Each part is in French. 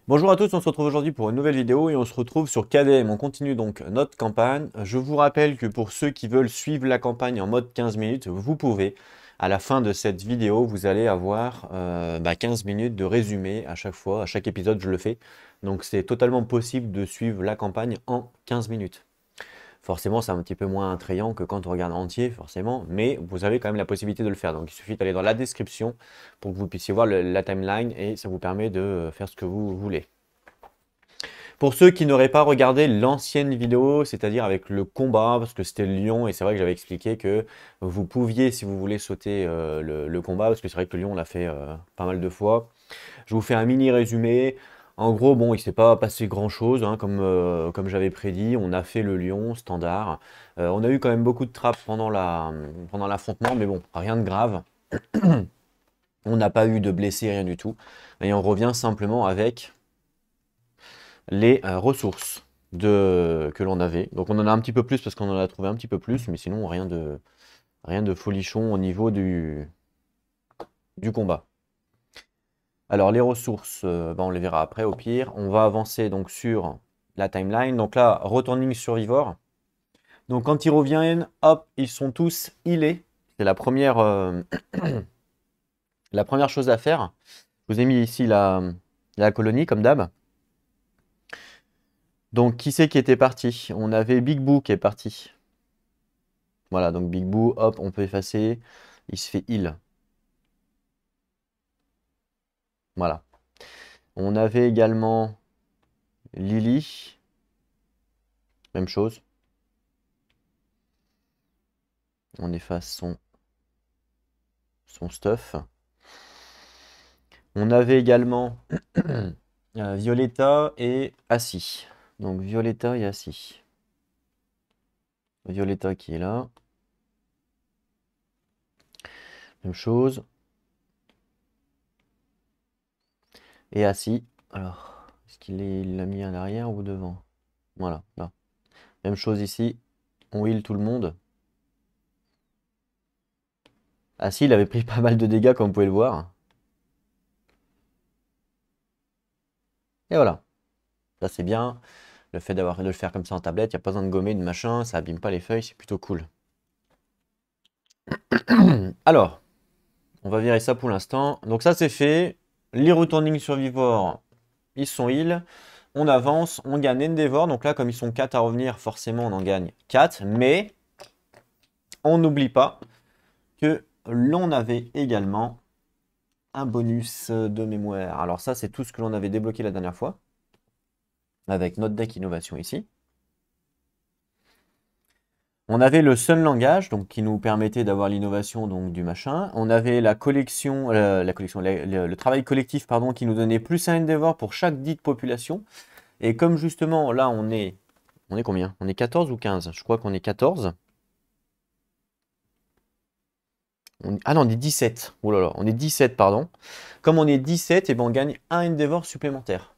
Bonjour à tous, on se retrouve aujourd'hui pour une nouvelle vidéo et on se retrouve sur KDM. On continue donc notre campagne. Je vous rappelle que pour ceux qui veulent suivre la campagne en mode 15 minutes, vous pouvez. À la fin de cette vidéo, vous allez avoir 15 minutes de résumé à chaque fois, à chaque épisode je le fais. Donc c'est totalement possible de suivre la campagne en 15 minutes. Forcément, c'est un petit peu moins attrayant que quand on regarde entier, forcément, mais vous avez quand même la possibilité de le faire. Donc il suffit d'aller dans la description pour que vous puissiez voir la timeline et ça vous permet de faire ce que vous voulez. Pour ceux qui n'auraient pas regardé l'ancienne vidéo, c'est-à-dire avec le combat, parce que c'était le lion, et c'est vrai que j'avais expliqué que vous pouviez, si vous voulez, sauter le combat, parce que c'est vrai que le lion, on l'a fait pas mal de fois. Je vous fais un mini résumé. En gros, bon, il s'est pas passé grand-chose, hein, comme j'avais prédit. On a fait le lion, standard. On a eu quand même beaucoup de trappes pendant l'affrontement, mais bon, rien de grave. On n'a pas eu de blessés, rien du tout. Et on revient simplement avec les ressources que l'on avait. Donc on en a un petit peu plus parce qu'on en a trouvé un petit peu plus, mais sinon rien de folichon au niveau du combat. Alors les ressources, on les verra après au pire. On va avancer donc sur la timeline. Donc là, Returning Survivor. Donc quand ils reviennent, hop, ils sont tous healés. C'est la première chose à faire. Je vous ai mis ici la colonie comme d'hab. Donc qui c'est qui était parti? On avait Big Boo qui est parti. Voilà, donc Big Boo, hop, on peut effacer. Il se fait heal. Voilà. On avait également Lily. Même chose. On efface son stuff. On avait également Violetta et Assis. Donc Violetta et Assis. Violetta qui est là. Même chose. Et Assis. Alors, est-ce il l'a mis à l'arrière ou devant? Voilà, là. Même chose ici. On heal tout le monde. Assis, il avait pris pas mal de dégâts comme vous pouvez le voir. Et voilà. Ça c'est bien. Le fait de le faire comme ça en tablette, il n'y a pas besoin de gommer, de machin, ça abîme pas les feuilles, c'est plutôt cool. Alors, on va virer ça pour l'instant. Donc ça c'est fait. Les Returning Survivors, ils sont heal. On avance, on gagne Endeavor. Donc là, comme ils sont 4 à revenir, forcément on en gagne 4. Mais on n'oublie pas que l'on avait également un bonus de mémoire. Alors ça, c'est tout ce que l'on avait débloqué la dernière fois. Avec notre deck innovation ici. On avait le Sun Langage, donc qui nous permettait d'avoir l'innovation donc du machin. On avait la collection, le travail collectif, pardon, qui nous donnait plus un Endeavor pour chaque dite population. Et comme justement, là, on est combien? On est 14 ou 15? Je crois qu'on est 14. Ah non, on est 17. Oh là là, on est 17, pardon. Comme on est 17, et ben on gagne un Endeavor supplémentaire.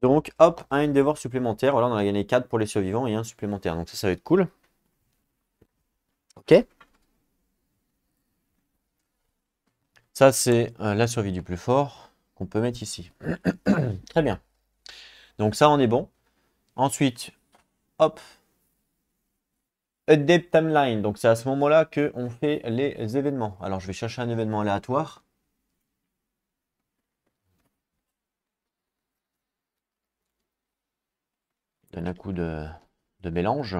Donc, hop, un Endeavor supplémentaire. Voilà, on a gagné 4 pour les survivants et un supplémentaire. Donc ça va être cool. Ok. Ça, c'est la survie du plus fort qu'on peut mettre ici. Très bien. Donc ça, on est bon. Ensuite, hop, Update Timeline. Donc c'est à ce moment-là qu'on fait les événements. Alors je vais chercher un événement aléatoire. Donne un coup de mélange.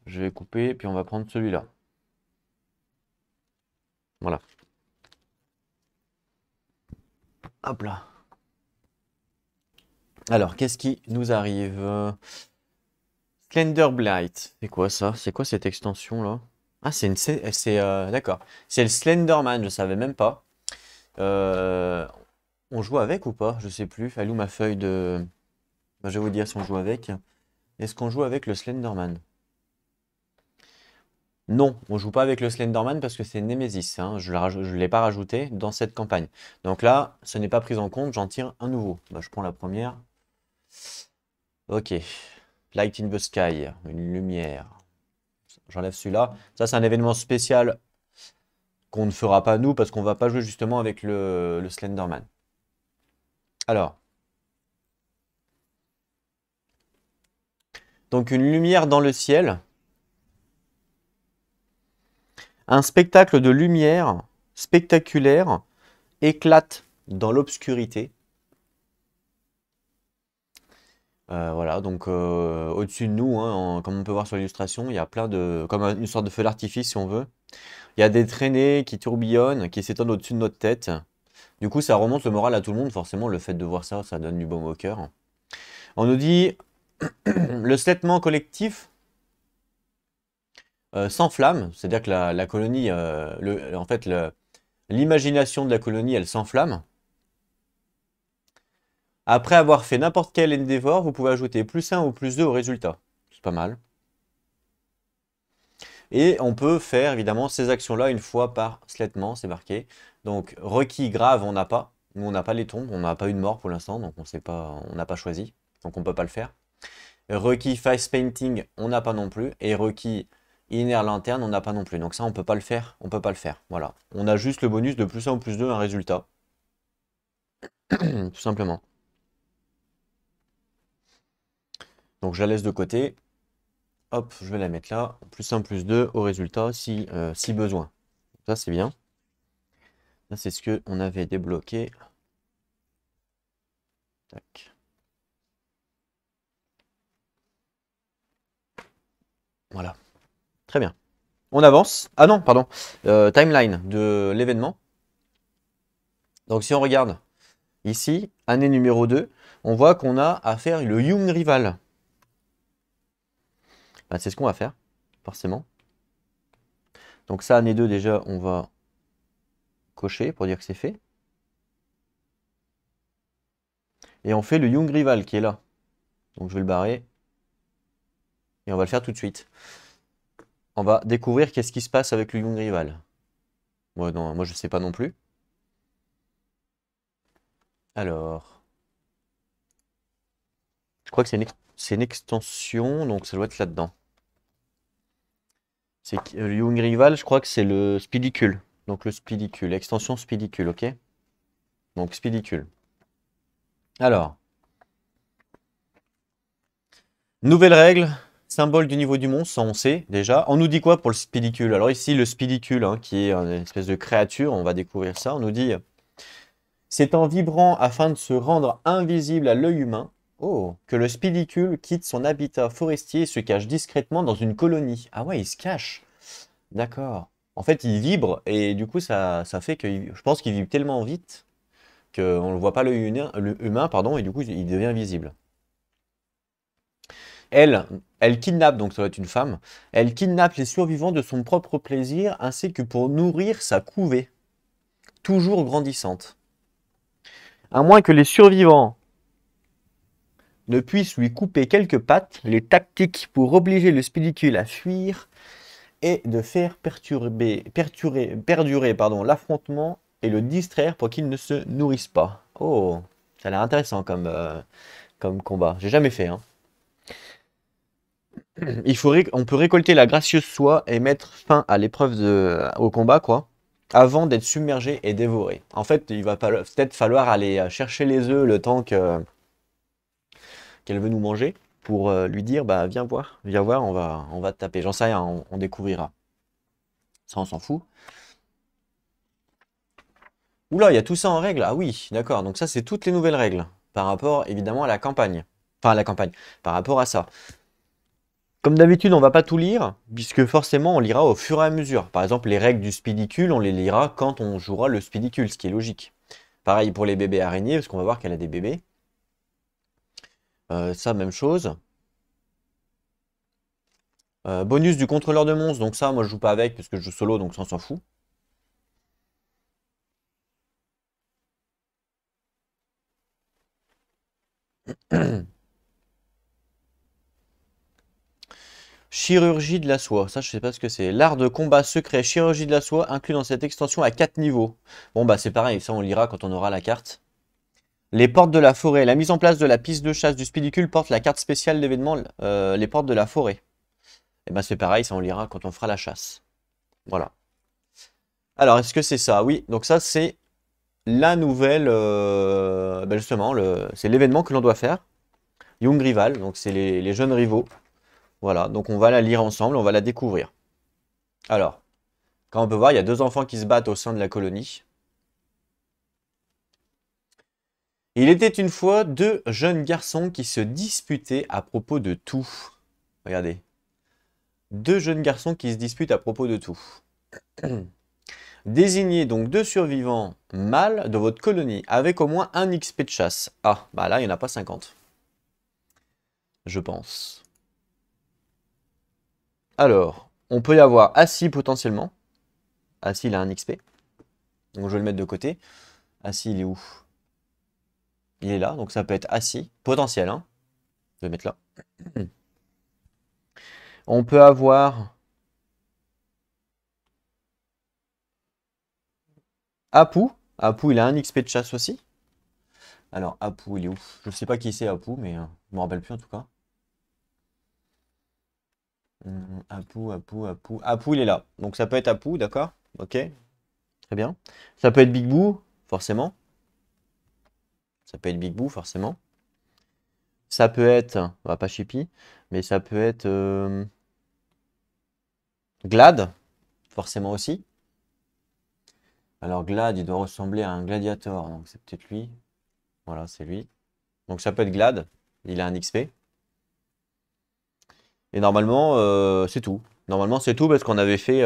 Je vais couper, puis on va prendre celui-là. Voilà. Hop là. Alors, qu'est-ce qui nous arrive? Slender Blight. C'est quoi ça? C'est quoi cette extension là? Ah, d'accord. C'est le Slenderman, je savais même pas. Euh, on joue avec ou pas? Je sais plus. Elle est où ma feuille de. Bah, je vais vous dire si on joue avec. Est-ce qu'on joue avec le Slenderman? Non, on joue pas avec le Slenderman parce que c'est Nemesis, hein. Je ne l'ai pas rajouté dans cette campagne. Donc là, ce n'est pas pris en compte, j'en tire un nouveau. Bah, je prends la première. Ok. Light in the Sky, une lumière. J'enlève celui-là. Ça, c'est un événement spécial qu'on ne fera pas nous parce qu'on va pas jouer justement avec le Slenderman. Alors, donc une lumière dans le ciel. Un spectacle de lumière spectaculaire éclate dans l'obscurité. Voilà, donc au-dessus de nous, hein, comme on peut voir sur l'illustration, il y a plein de... comme une sorte de feu d'artifice si on veut. Il y a des traînées qui tourbillonnent, qui s'étendent au-dessus de notre tête. Du coup, ça remonte le moral à tout le monde. Forcément, le fait de voir ça, ça donne du baume au cœur. On nous dit le slettement collectif s'enflamme. C'est-à-dire que la colonie, en fait, l'imagination de la colonie, elle s'enflamme. Après avoir fait n'importe quel endeavor, vous pouvez ajouter +1 ou +2 au résultat. C'est pas mal. Et on peut faire évidemment ces actions-là une fois par slettement, c'est marqué. Donc requis grave, on n'a pas. Nous, on n'a pas les tombes, on n'a pas eu de mort pour l'instant, donc on sait pas, on n'a pas choisi. Donc on peut pas le faire. Requis face painting, on n'a pas non plus. Et requis inner lanterne, on n'a pas non plus. Donc ça, on peut pas le faire. On peut pas le faire. Voilà. On a juste le bonus de +1 ou +2, un résultat. Tout simplement. Donc je la laisse de côté. Hop, je vais la mettre là. +1, +2 au résultat si, si besoin. Ça, c'est bien. Ça, c'est ce qu'on avait débloqué. Tac. Voilà. Très bien. On avance. Ah non, pardon. Timeline de l'événement. Donc si on regarde ici, année numéro 2, on voit qu'on a à faire le Young Rival. Bah, c'est ce qu'on va faire, forcément. Donc ça, année 2, déjà, on va cocher pour dire que c'est fait. Et on fait le Young Rival qui est là. Donc je vais le barrer. Et on va le faire tout de suite. On va découvrir qu'est-ce qui se passe avec le Young Rival. Ouais, non, moi je sais pas non plus. Alors. Je crois que c'est une extension, donc ça doit être là-dedans. Le Young Rival, je crois que c'est le Spidicule. Donc le Spidicule, extension Spidicule, ok? Donc Spidicule. Alors. Nouvelle règle, symbole du niveau du monstre, ça on sait déjà. On nous dit quoi pour le Spidicule? Alors ici, le Spidicule, hein, qui est une espèce de créature, on va découvrir ça. On nous dit, c'est en vibrant afin de se rendre invisible à l'œil humain, oh, que le Spidicule quitte son habitat forestier et se cache discrètement dans une colonie. Ah ouais, il se cache. D'accord. En fait, il vibre et du coup, ça fait que je pense qu'il vibre tellement vite qu'on ne le voit pas l'œil humain, pardon, et du coup, il devient visible. Elle kidnappe, donc ça doit être une femme, elle kidnappe les survivants de son propre plaisir ainsi que pour nourrir sa couvée, toujours grandissante. À moins que les survivants ne puissent lui couper quelques pattes, les tactiques pour obliger le spidicule à fuir est de faire perdurer l'affrontement et le distraire pour qu'il ne se nourrisse pas. Oh, ça a l'air intéressant comme combat. J'ai jamais fait, hein. On peut récolter la gracieuse soie et mettre fin à au combat, quoi, avant d'être submergé et dévoré. En fait, il va peut-être falloir aller chercher les œufs le temps qu'elle veut nous manger pour lui dire, bah viens voir, on va te taper. J'en sais rien, on découvrira. Ça, on s'en fout. Oula, il y a tout ça en règle. Ah oui, d'accord. Donc ça, c'est toutes les nouvelles règles par rapport, évidemment, à la campagne. Enfin, à la campagne, par rapport à ça. Comme d'habitude, on va pas tout lire, puisque forcément on lira au fur et à mesure. Par exemple, les règles du spidicule, on les lira quand on jouera le spidicule, ce qui est logique. Pareil pour les bébés araignées, parce qu'on va voir qu'elle a des bébés. Ça, même chose. Bonus du contrôleur de monstres, donc ça, moi je joue pas avec, parce que je joue solo, donc ça on s'en fout. Chirurgie de la soie, ça je sais pas ce que c'est. L'art de combat secret, chirurgie de la soie, inclus dans cette extension à 4 niveaux. Bon bah c'est pareil, ça on lira quand on aura la carte. Les portes de la forêt, la mise en place de la piste de chasse du spidicule porte la carte spéciale d'événement, les portes de la forêt. Et ben c'est pareil, ça on lira quand on fera la chasse. Voilà. Alors, est-ce que c'est ça? Oui, donc ça, c'est la nouvelle, ben justement, c'est l'événement que l'on doit faire. Young Rival, donc c'est les jeunes rivaux. Voilà, donc on va la lire ensemble, on va la découvrir. Alors, quand on peut voir, il y a deux enfants qui se battent au sein de la colonie. Il était une fois deux jeunes garçons qui se disputaient à propos de tout. Regardez. Deux jeunes garçons qui se disputent à propos de tout. Désignez donc deux survivants mâles de votre colonie avec au moins un XP de chasse. Ah, bah là, il n'y en a pas 50. Je pense. Alors, on peut y avoir Assis potentiellement. Assis, il a un XP. Donc je vais le mettre de côté. Assis, il est où? Il est là, donc ça peut être Assis. Potentiel, hein. Je vais le mettre là. On peut avoir Apu. Apu, il a un XP de chasse aussi. Alors, Apu, il est où? Je ne sais pas qui c'est Apu, mais je me rappelle plus en tout cas. Apu, il est là. Donc ça peut être Apu, d'accord? Ok, très bien. Ça peut être Big Boo, forcément. Ça peut être Big Boo, forcément. Ça peut être, bah, pas Chippy, mais ça peut être Glad, forcément aussi. Alors Glad, il doit ressembler à un gladiator, donc c'est peut-être lui. Voilà, c'est lui. Donc ça peut être Glad, il a un XP. Et normalement, c'est tout. Normalement, c'est tout parce qu'on avait fait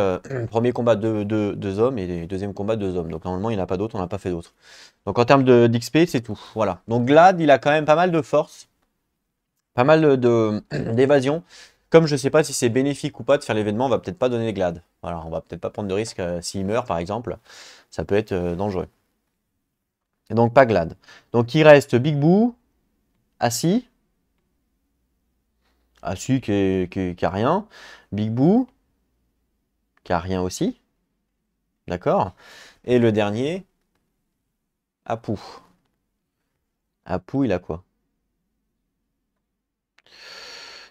premier combat deux hommes et deuxième combat deux hommes. Donc normalement, il n'y en a pas d'autres, on n'a pas fait d'autres. Donc en termes d'XP, c'est tout. Voilà. Donc Glad, il a quand même pas mal de force, pas mal d'évasion. Comme je ne sais pas si c'est bénéfique ou pas de faire l'événement, on va peut-être pas donner Glad. Voilà, on va peut-être pas prendre de risque s'il meurt par exemple. Ça peut être dangereux. Et donc pas Glad. Donc il reste Big Boo, Assis. Assis qui a rien. Big Boo, qui a rien aussi. D'accord? Et le dernier, Apu. Apu, il a quoi?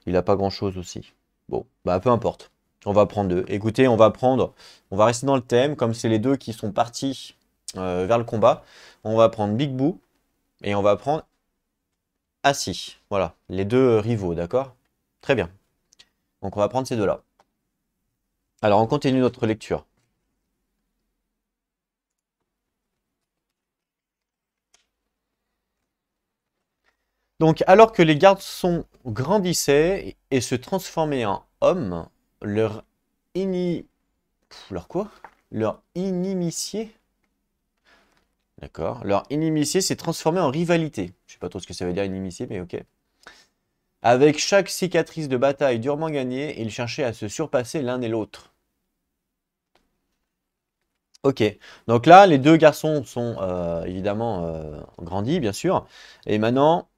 Il a pas grand-chose aussi. Bon, bah peu importe. On va prendre deux. Écoutez, on va rester dans le thème, comme c'est les deux qui sont partis vers le combat. On va prendre Big Boo et on va prendre Assis. Voilà, les deux rivaux, d'accord? Très bien. Donc on va prendre ces deux-là. Alors on continue notre lecture. Donc, alors que les garçons grandissaient et se transformaient en hommes, leur ini... Leur quoi? Leur inimitié? D'accord. Leur inimitié s'est transformé en rivalité. Je sais pas trop ce que ça veut dire inimitié, mais ok. Avec chaque cicatrice de bataille durement gagnée, ils cherchaient à se surpasser l'un et l'autre. Ok. Donc là, les deux garçons sont évidemment grandis, bien sûr. Et maintenant,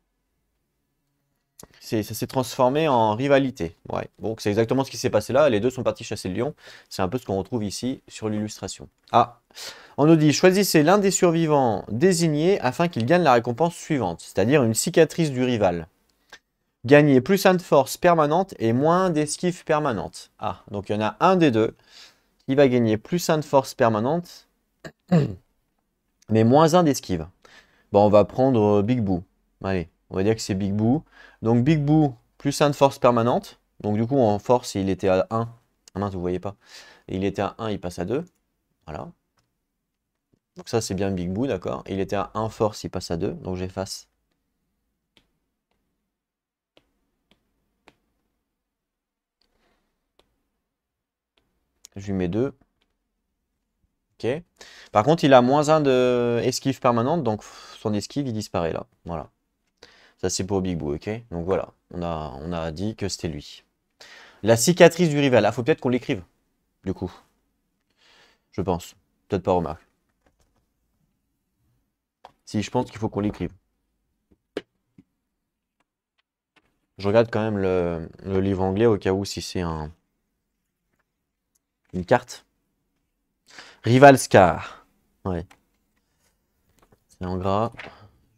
ça s'est transformé en rivalité. Ouais. Donc c'est exactement ce qui s'est passé là. Les deux sont partis chasser le lion. C'est un peu ce qu'on retrouve ici sur l'illustration. Ah, on nous dit choisissez l'un des survivants désignés afin qu'il gagne la récompense suivante, c'est-à-dire une cicatrice du rival. Gagnez plus 1 de force permanente et moins d'esquive permanente. Ah, donc il y en a un des deux qui va gagner plus 1 de force permanente, mais moins 1 d'esquive. Bon, on va prendre Big Boo. Allez, on va dire que c'est Big Boo. Donc Big Boo, plus 1 de force permanente. Donc du coup, en force, il était à 1. Ah mince, vous voyez pas. Et il était à 1, il passe à 2. Voilà. Donc ça, c'est bien Big Boo, d'accord. Il était à 1 force, il passe à 2. Donc j'efface. Je lui mets 2. Ok. Par contre, il a moins 1 de esquive permanente. Donc son esquive, il disparaît là. Voilà. Ça, c'est pour Big Boo, ok. Donc voilà. On a dit que c'était lui. La cicatrice du rival. Ah, faut peut-être qu'on l'écrive, du coup. Je pense. Peut-être pas remarque. Si, je pense qu'il faut qu'on l'écrive. Je regarde quand même le livre anglais au cas où si c'est une carte. Rival Scar. Ouais. C'est en gras.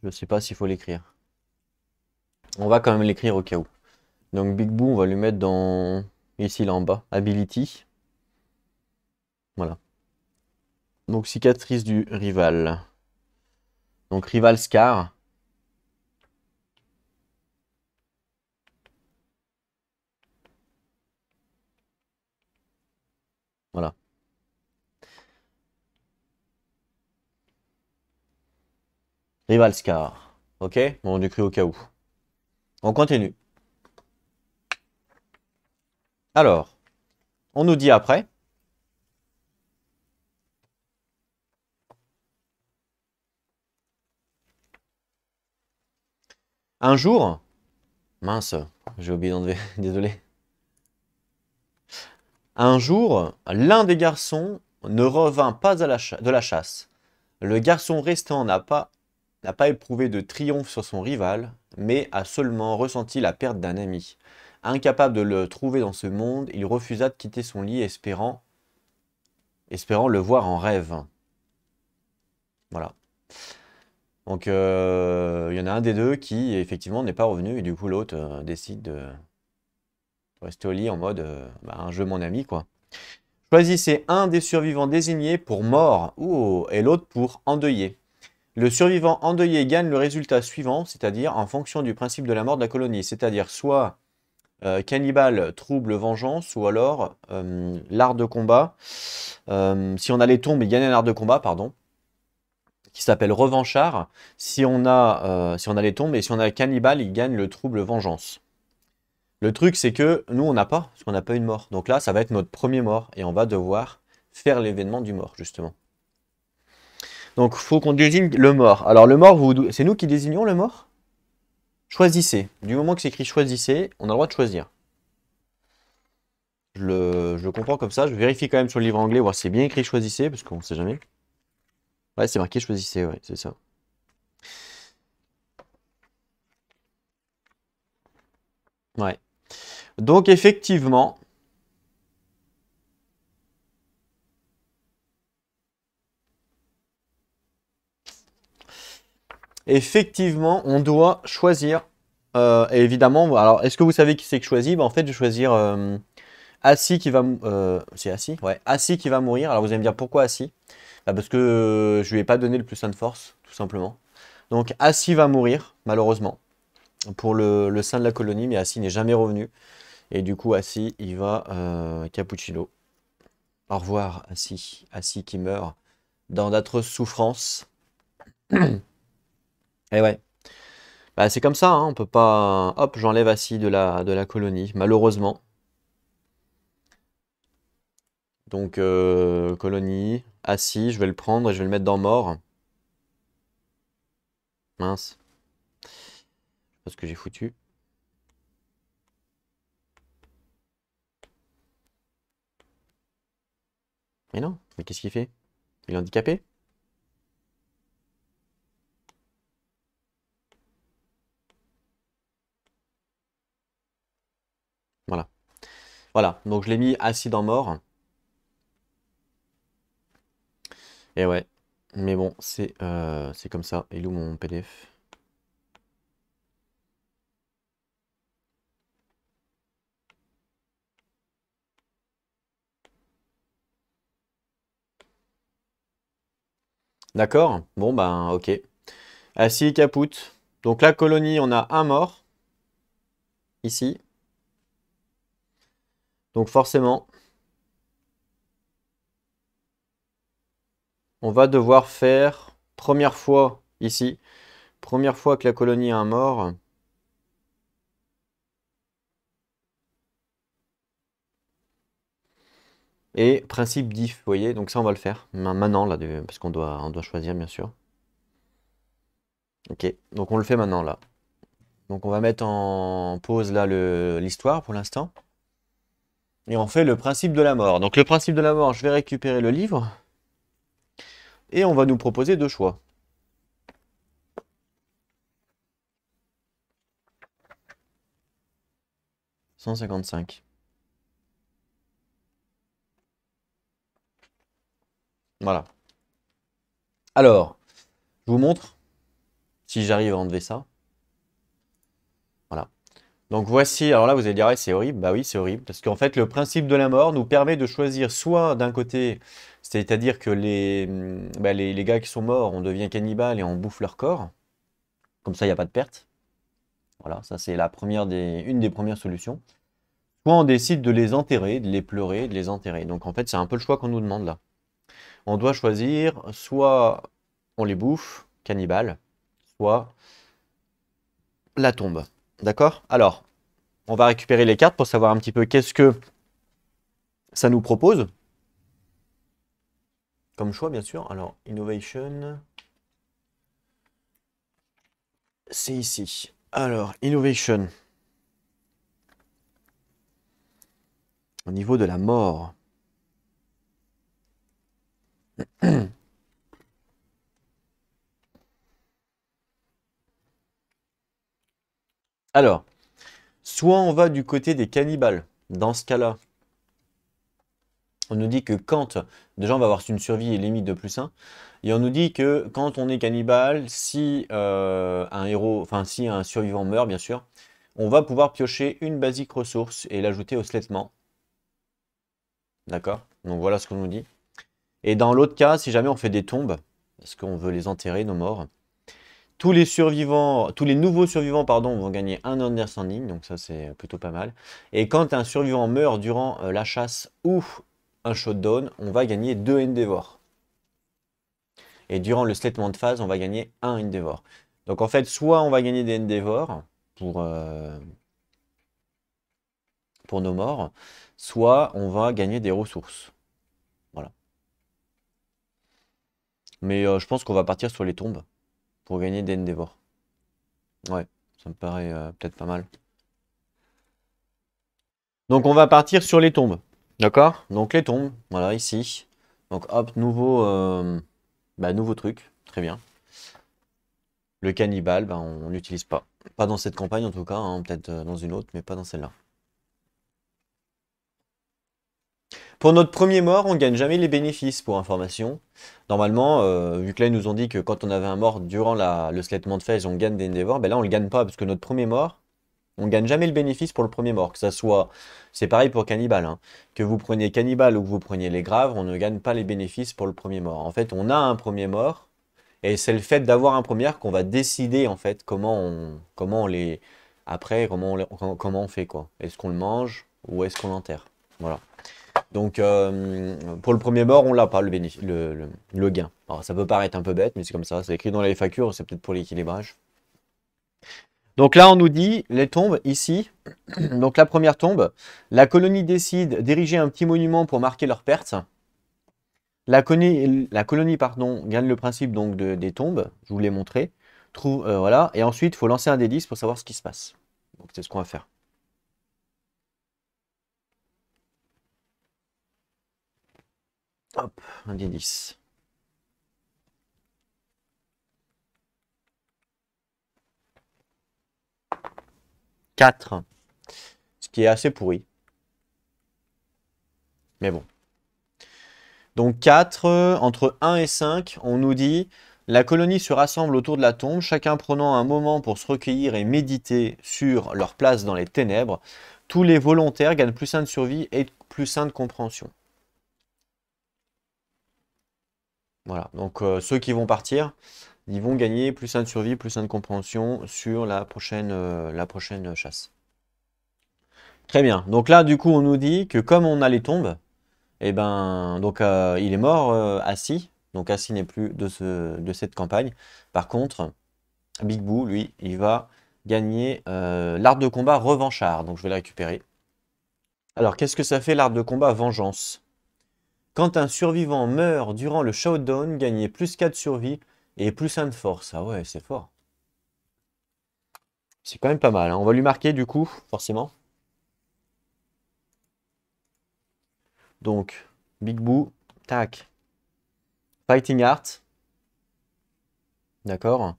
Je sais pas s'il faut l'écrire. On va quand même l'écrire au cas où. Donc Big Boo, on va lui mettre dans... Ici, là en bas. Ability. Voilà. Donc cicatrice du rival. Donc rival Scar. Voilà. Rival Scar. Ok? Bon, on écrit au cas où. On continue. Alors, on nous dit après. Un jour, mince, j'ai oublié d'enlever, désolé. Un jour, l'un des garçons ne revint pas de la chasse. Le garçon restant n'a pas éprouvé de triomphe sur son rival, mais a seulement ressenti la perte d'un ami. Incapable de le trouver dans ce monde, il refusa de quitter son lit espérant le voir en rêve. Voilà. Donc, il y en a un des deux qui, effectivement, n'est pas revenu, et du coup, l'autre décide de rester au lit en mode un jeu mon ami, quoi. Choisissez un des survivants désignés pour mort et l'autre pour endeuillé. Le survivant endeuillé gagne le résultat suivant, c'est-à-dire en fonction du principe de la mort de la colonie, c'est-à-dire soit cannibale, trouble, vengeance, ou alors l'art de combat. Si on a les tombes, il gagne un art de combat, pardon, qui s'appelle revanchard. Si on a les tombes et si on a cannibale, il gagne le trouble vengeance. Le truc, c'est que nous, on n'a pas, parce qu'on n'a pas une mort. Donc là, ça va être notre premier mort, et on va devoir faire l'événement du mort, justement. Donc, il faut qu'on désigne le mort. Alors, le mort, c'est nous qui désignons le mort? Choisissez. Du moment que c'est écrit choisissez, on a le droit de choisir. Je comprends comme ça. Je vérifie quand même sur le livre anglais, voir si c'est bien écrit choisissez, parce qu'on ne sait jamais. Ouais, c'est marqué choisissez, ouais, c'est ça. Ouais. Donc, effectivement, on doit choisir. Et évidemment, alors, est-ce que vous savez qui c'est que choisit? En fait, je vais choisir Assis qui va... c'est Assis? Ouais, Assis qui va mourir. Alors, vous allez me dire pourquoi Assis? Bah, parce que je lui ai pas donné le plus 1 de force, tout simplement. Donc, Assis va mourir, malheureusement, pour le sein de la colonie, mais Assis n'est jamais revenu. Et du coup, Assis, il va Cappuccino. Au revoir, Assis. Assis qui meurt dans d'atroces souffrances. Et ouais. Bah, c'est comme ça, hein, on peut pas... Hop, j'enlève Assis de la colonie, malheureusement. Donc, colonie, Assis, je vais le prendre et je vais le mettre dans mort. Mince, parce que j'ai foutu. Mais non, mais qu'est-ce qu'il fait? Il est handicapé? Voilà. Voilà, donc je l'ai mis assis dans mort. Et ouais. Mais bon, c'est comme ça. Il est où mon PDF? D'accord? Bon, ben, ok. Assis, caput. Donc la colonie, on a un mort. Ici. Donc forcément, on va devoir faire, première fois, ici, première fois que la colonie a un mort. Et principe diff, vous voyez, donc ça on va le faire maintenant là, parce on doit choisir bien sûr. Ok, donc on le fait maintenant là. Donc on va mettre en pause là l'histoire pour l'instant. Et on fait le principe de la mort. Donc le principe de la mort, je vais récupérer le livre. Et on va nous proposer deux choix. 155. Voilà. Alors, je vous montre si j'arrive à enlever ça. Voilà. Donc voici, alors là vous allez dire, ouais, c'est horrible. Bah oui, c'est horrible. Parce qu'en fait, le principe de la mort nous permet de choisir soit d'un côté, c'est-à-dire que les gars qui sont morts, on devient cannibale et on bouffe leur corps. Comme ça, il n'y a pas de perte. Voilà, ça c'est une des premières solutions. Soit on décide de les enterrer, de les pleurer, de les enterrer. Donc en fait, c'est un peu le choix qu'on nous demande là. On doit choisir, soit on les bouffe, cannibale, soit la tombe. D'accord? Alors, on va récupérer les cartes pour savoir un petit peu qu'est-ce que ça nous propose. Comme choix, bien sûr. Alors, Innovation, c'est ici. Alors, Innovation. Au niveau de la mort. Alors, soit on va du côté des cannibales. Dans ce cas-là, on nous dit que quand, déjà on va avoir une survie et limite de +1, et on nous dit que quand on est cannibale, si un héros, enfin si un survivant meurt bien sûr, on va pouvoir piocher une basique ressource et l'ajouter au slettement. D'accord? Donc voilà ce qu'on nous dit. Et dans l'autre cas, si jamais on fait des tombes, parce qu'on veut les enterrer, nos morts, tous les survivants, tous les nouveaux survivants, pardon, vont gagner un understanding, donc ça c'est plutôt pas mal. Et quand un survivant meurt durant la chasse ou un showdown, on va gagner 2 Endeavor. Et durant le slettement de phase, on va gagner un Endeavor. Donc en fait, soit on va gagner des Endeavor pour nos morts, soit on va gagner des ressources. Voilà. Mais je pense qu'on va partir sur les tombes pour gagner des Endeavor. Ouais, ça me paraît peut-être pas mal. Donc on va partir sur les tombes. D'accord? Donc les tombes, voilà, ici. Donc hop, nouveau truc. Très bien. Le cannibale, bah, on n'utilise pas. Pas dans cette campagne en tout cas, hein, peut-être dans une autre, mais pas dans celle-là. Pour notre premier mort, on gagne jamais les bénéfices pour information. Normalement, vu que là ils nous ont dit que quand on avait un mort durant le slettement de phase, on gagne des Endeavors, ben là on le gagne pas parce que notre premier mort, on gagne jamais le bénéfice pour le premier mort. Que ça soit, c'est pareil pour Cannibal, hein. Que vous preniez Cannibal ou que vous preniez les Graves, on ne gagne pas les bénéfices pour le premier mort. En fait, on a un premier mort et c'est le fait d'avoir un premier qu'on va décider en fait comment on les, après comment on fait quoi. Est-ce qu'on le mange ou est-ce qu'on l'enterre? Voilà. Donc, pour le premier mort, on l'a pas, le gain. Alors, ça peut paraître un peu bête, mais c'est comme ça. C'est écrit dans les factures, c'est peut-être pour l'équilibrage. Donc là, on nous dit les tombes ici. Donc la première tombe, la colonie décide d'ériger un petit monument pour marquer leur perte. La colonie, pardon, gagne le principe donc des tombes. Je vous l'ai montré. Voilà. Et ensuite, il faut lancer un D10 pour savoir ce qui se passe. Donc c'est ce qu'on va faire. Hop, un D10. 4. Ce qui est assez pourri. Mais bon. Donc 4, entre 1 et 5, on nous dit la colonie se rassemble autour de la tombe, chacun prenant un moment pour se recueillir et méditer sur leur place dans les ténèbres. Tous les volontaires gagnent +1 de survie et +1 de compréhension. Voilà, donc ceux qui vont partir, ils vont gagner +1 de survie, +1 de compréhension sur la prochaine chasse. Très bien, donc là du coup on nous dit que comme on a les tombes, et ben donc il est mort Assis, donc Assis n'est plus de cette campagne. Par contre, Big Boo, lui, il va gagner l'art de combat revanchard, donc je vais le récupérer. Alors qu'est-ce que ça fait l'art de combat vengeance? Quand un survivant meurt durant le showdown, gagnez +4 survie et +1 de force. Ah ouais, c'est fort. C'est quand même pas mal, hein. On va lui marquer du coup, forcément. Donc, Big Boo, tac. Fighting Art, d'accord.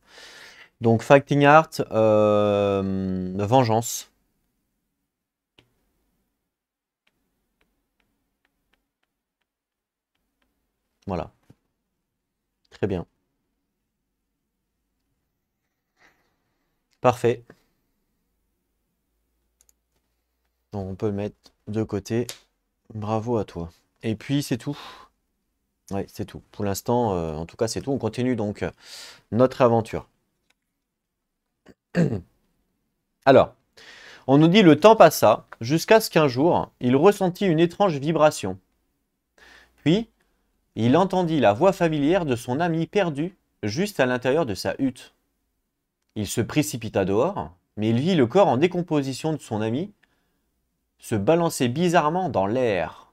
Donc, Fighting Art, vengeance. Voilà, très bien. Parfait. Donc on peut le mettre de côté. Bravo à toi. Et puis c'est tout. Oui, c'est tout. Pour l'instant, en tout cas, c'est tout. On continue donc notre aventure. Alors, on nous dit le temps passa jusqu'à ce qu'un jour, il ressentit une étrange vibration. Puis, il entendit la voix familière de son ami perdu juste à l'intérieur de sa hutte. Il se précipita dehors, mais il vit le corps en décomposition de son ami se balancer bizarrement dans l'air.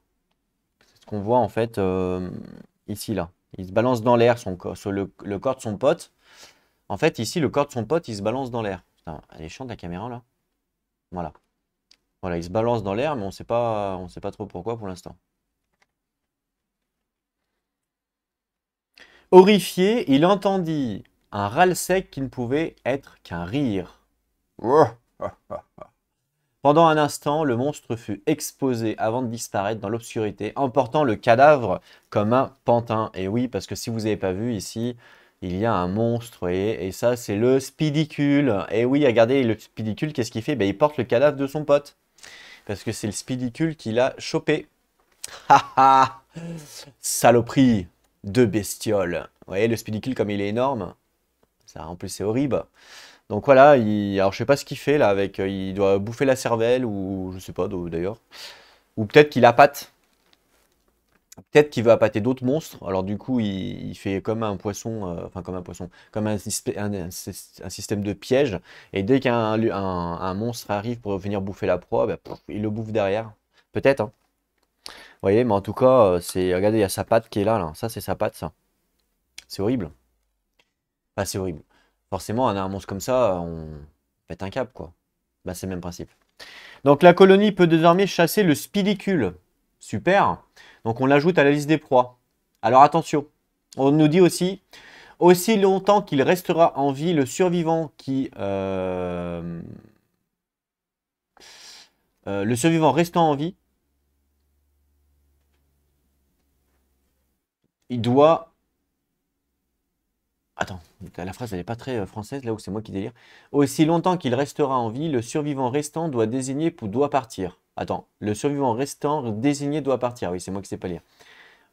C'est ce qu'on voit en fait ici là. Il se balance dans l'air sur le corps de son pote. En fait, ici, le corps de son pote, il se balance dans l'air. Putain, elle est chiante la caméra là. Voilà. Voilà, il se balance dans l'air, mais on sait pas trop pourquoi pour l'instant. Horrifié, il entendit un râle sec qui ne pouvait être qu'un rire. Pendant un instant, le monstre fut exposé avant de disparaître dans l'obscurité, emportant le cadavre comme un pantin. Et oui, parce que si vous n'avez pas vu ici, il y a un monstre, et ça, c'est le spidicule. Et oui, regardez, le spidicule, qu'est-ce qu'il fait? Ben, il porte le cadavre de son pote. Parce que c'est le spidicule qui l'a chopé. Haha! Saloperie de bestiole. Vous voyez, le spidicule, comme il est énorme, ça, en plus, c'est horrible. Donc voilà, alors je sais pas ce qu'il fait là avec, il doit bouffer la cervelle ou je sais pas d'ailleurs. Ou peut-être qu'il appâte, peut-être qu'il veut appâter d'autres monstres. Alors du coup, il fait comme un poisson, enfin comme un poisson, comme un système de piège. Et dès qu'un monstre arrive pour venir bouffer la proie, bah, pouf, il le bouffe derrière. Peut-être, hein. Vous voyez, mais en tout cas, regardez, il y a sa patte qui est là. Ça, c'est sa patte, ça. C'est horrible. Enfin, c'est horrible. Forcément, un monstre comme ça, on pète un câble, quoi. Bah, c'est le même principe. Donc la colonie peut désormais chasser le spidicule. Super. Donc on l'ajoute à la liste des proies. Alors attention, on nous dit aussi longtemps qu'il restera en vie, le survivant le survivant restant en vie, il doit... Attends, la phrase elle n'est pas très française, là où c'est moi qui délire. Aussi longtemps qu'il restera en vie, le survivant restant doit désigner ou doit partir. Attends, le survivant restant désigné doit partir. Oui, c'est moi qui sais pas lire.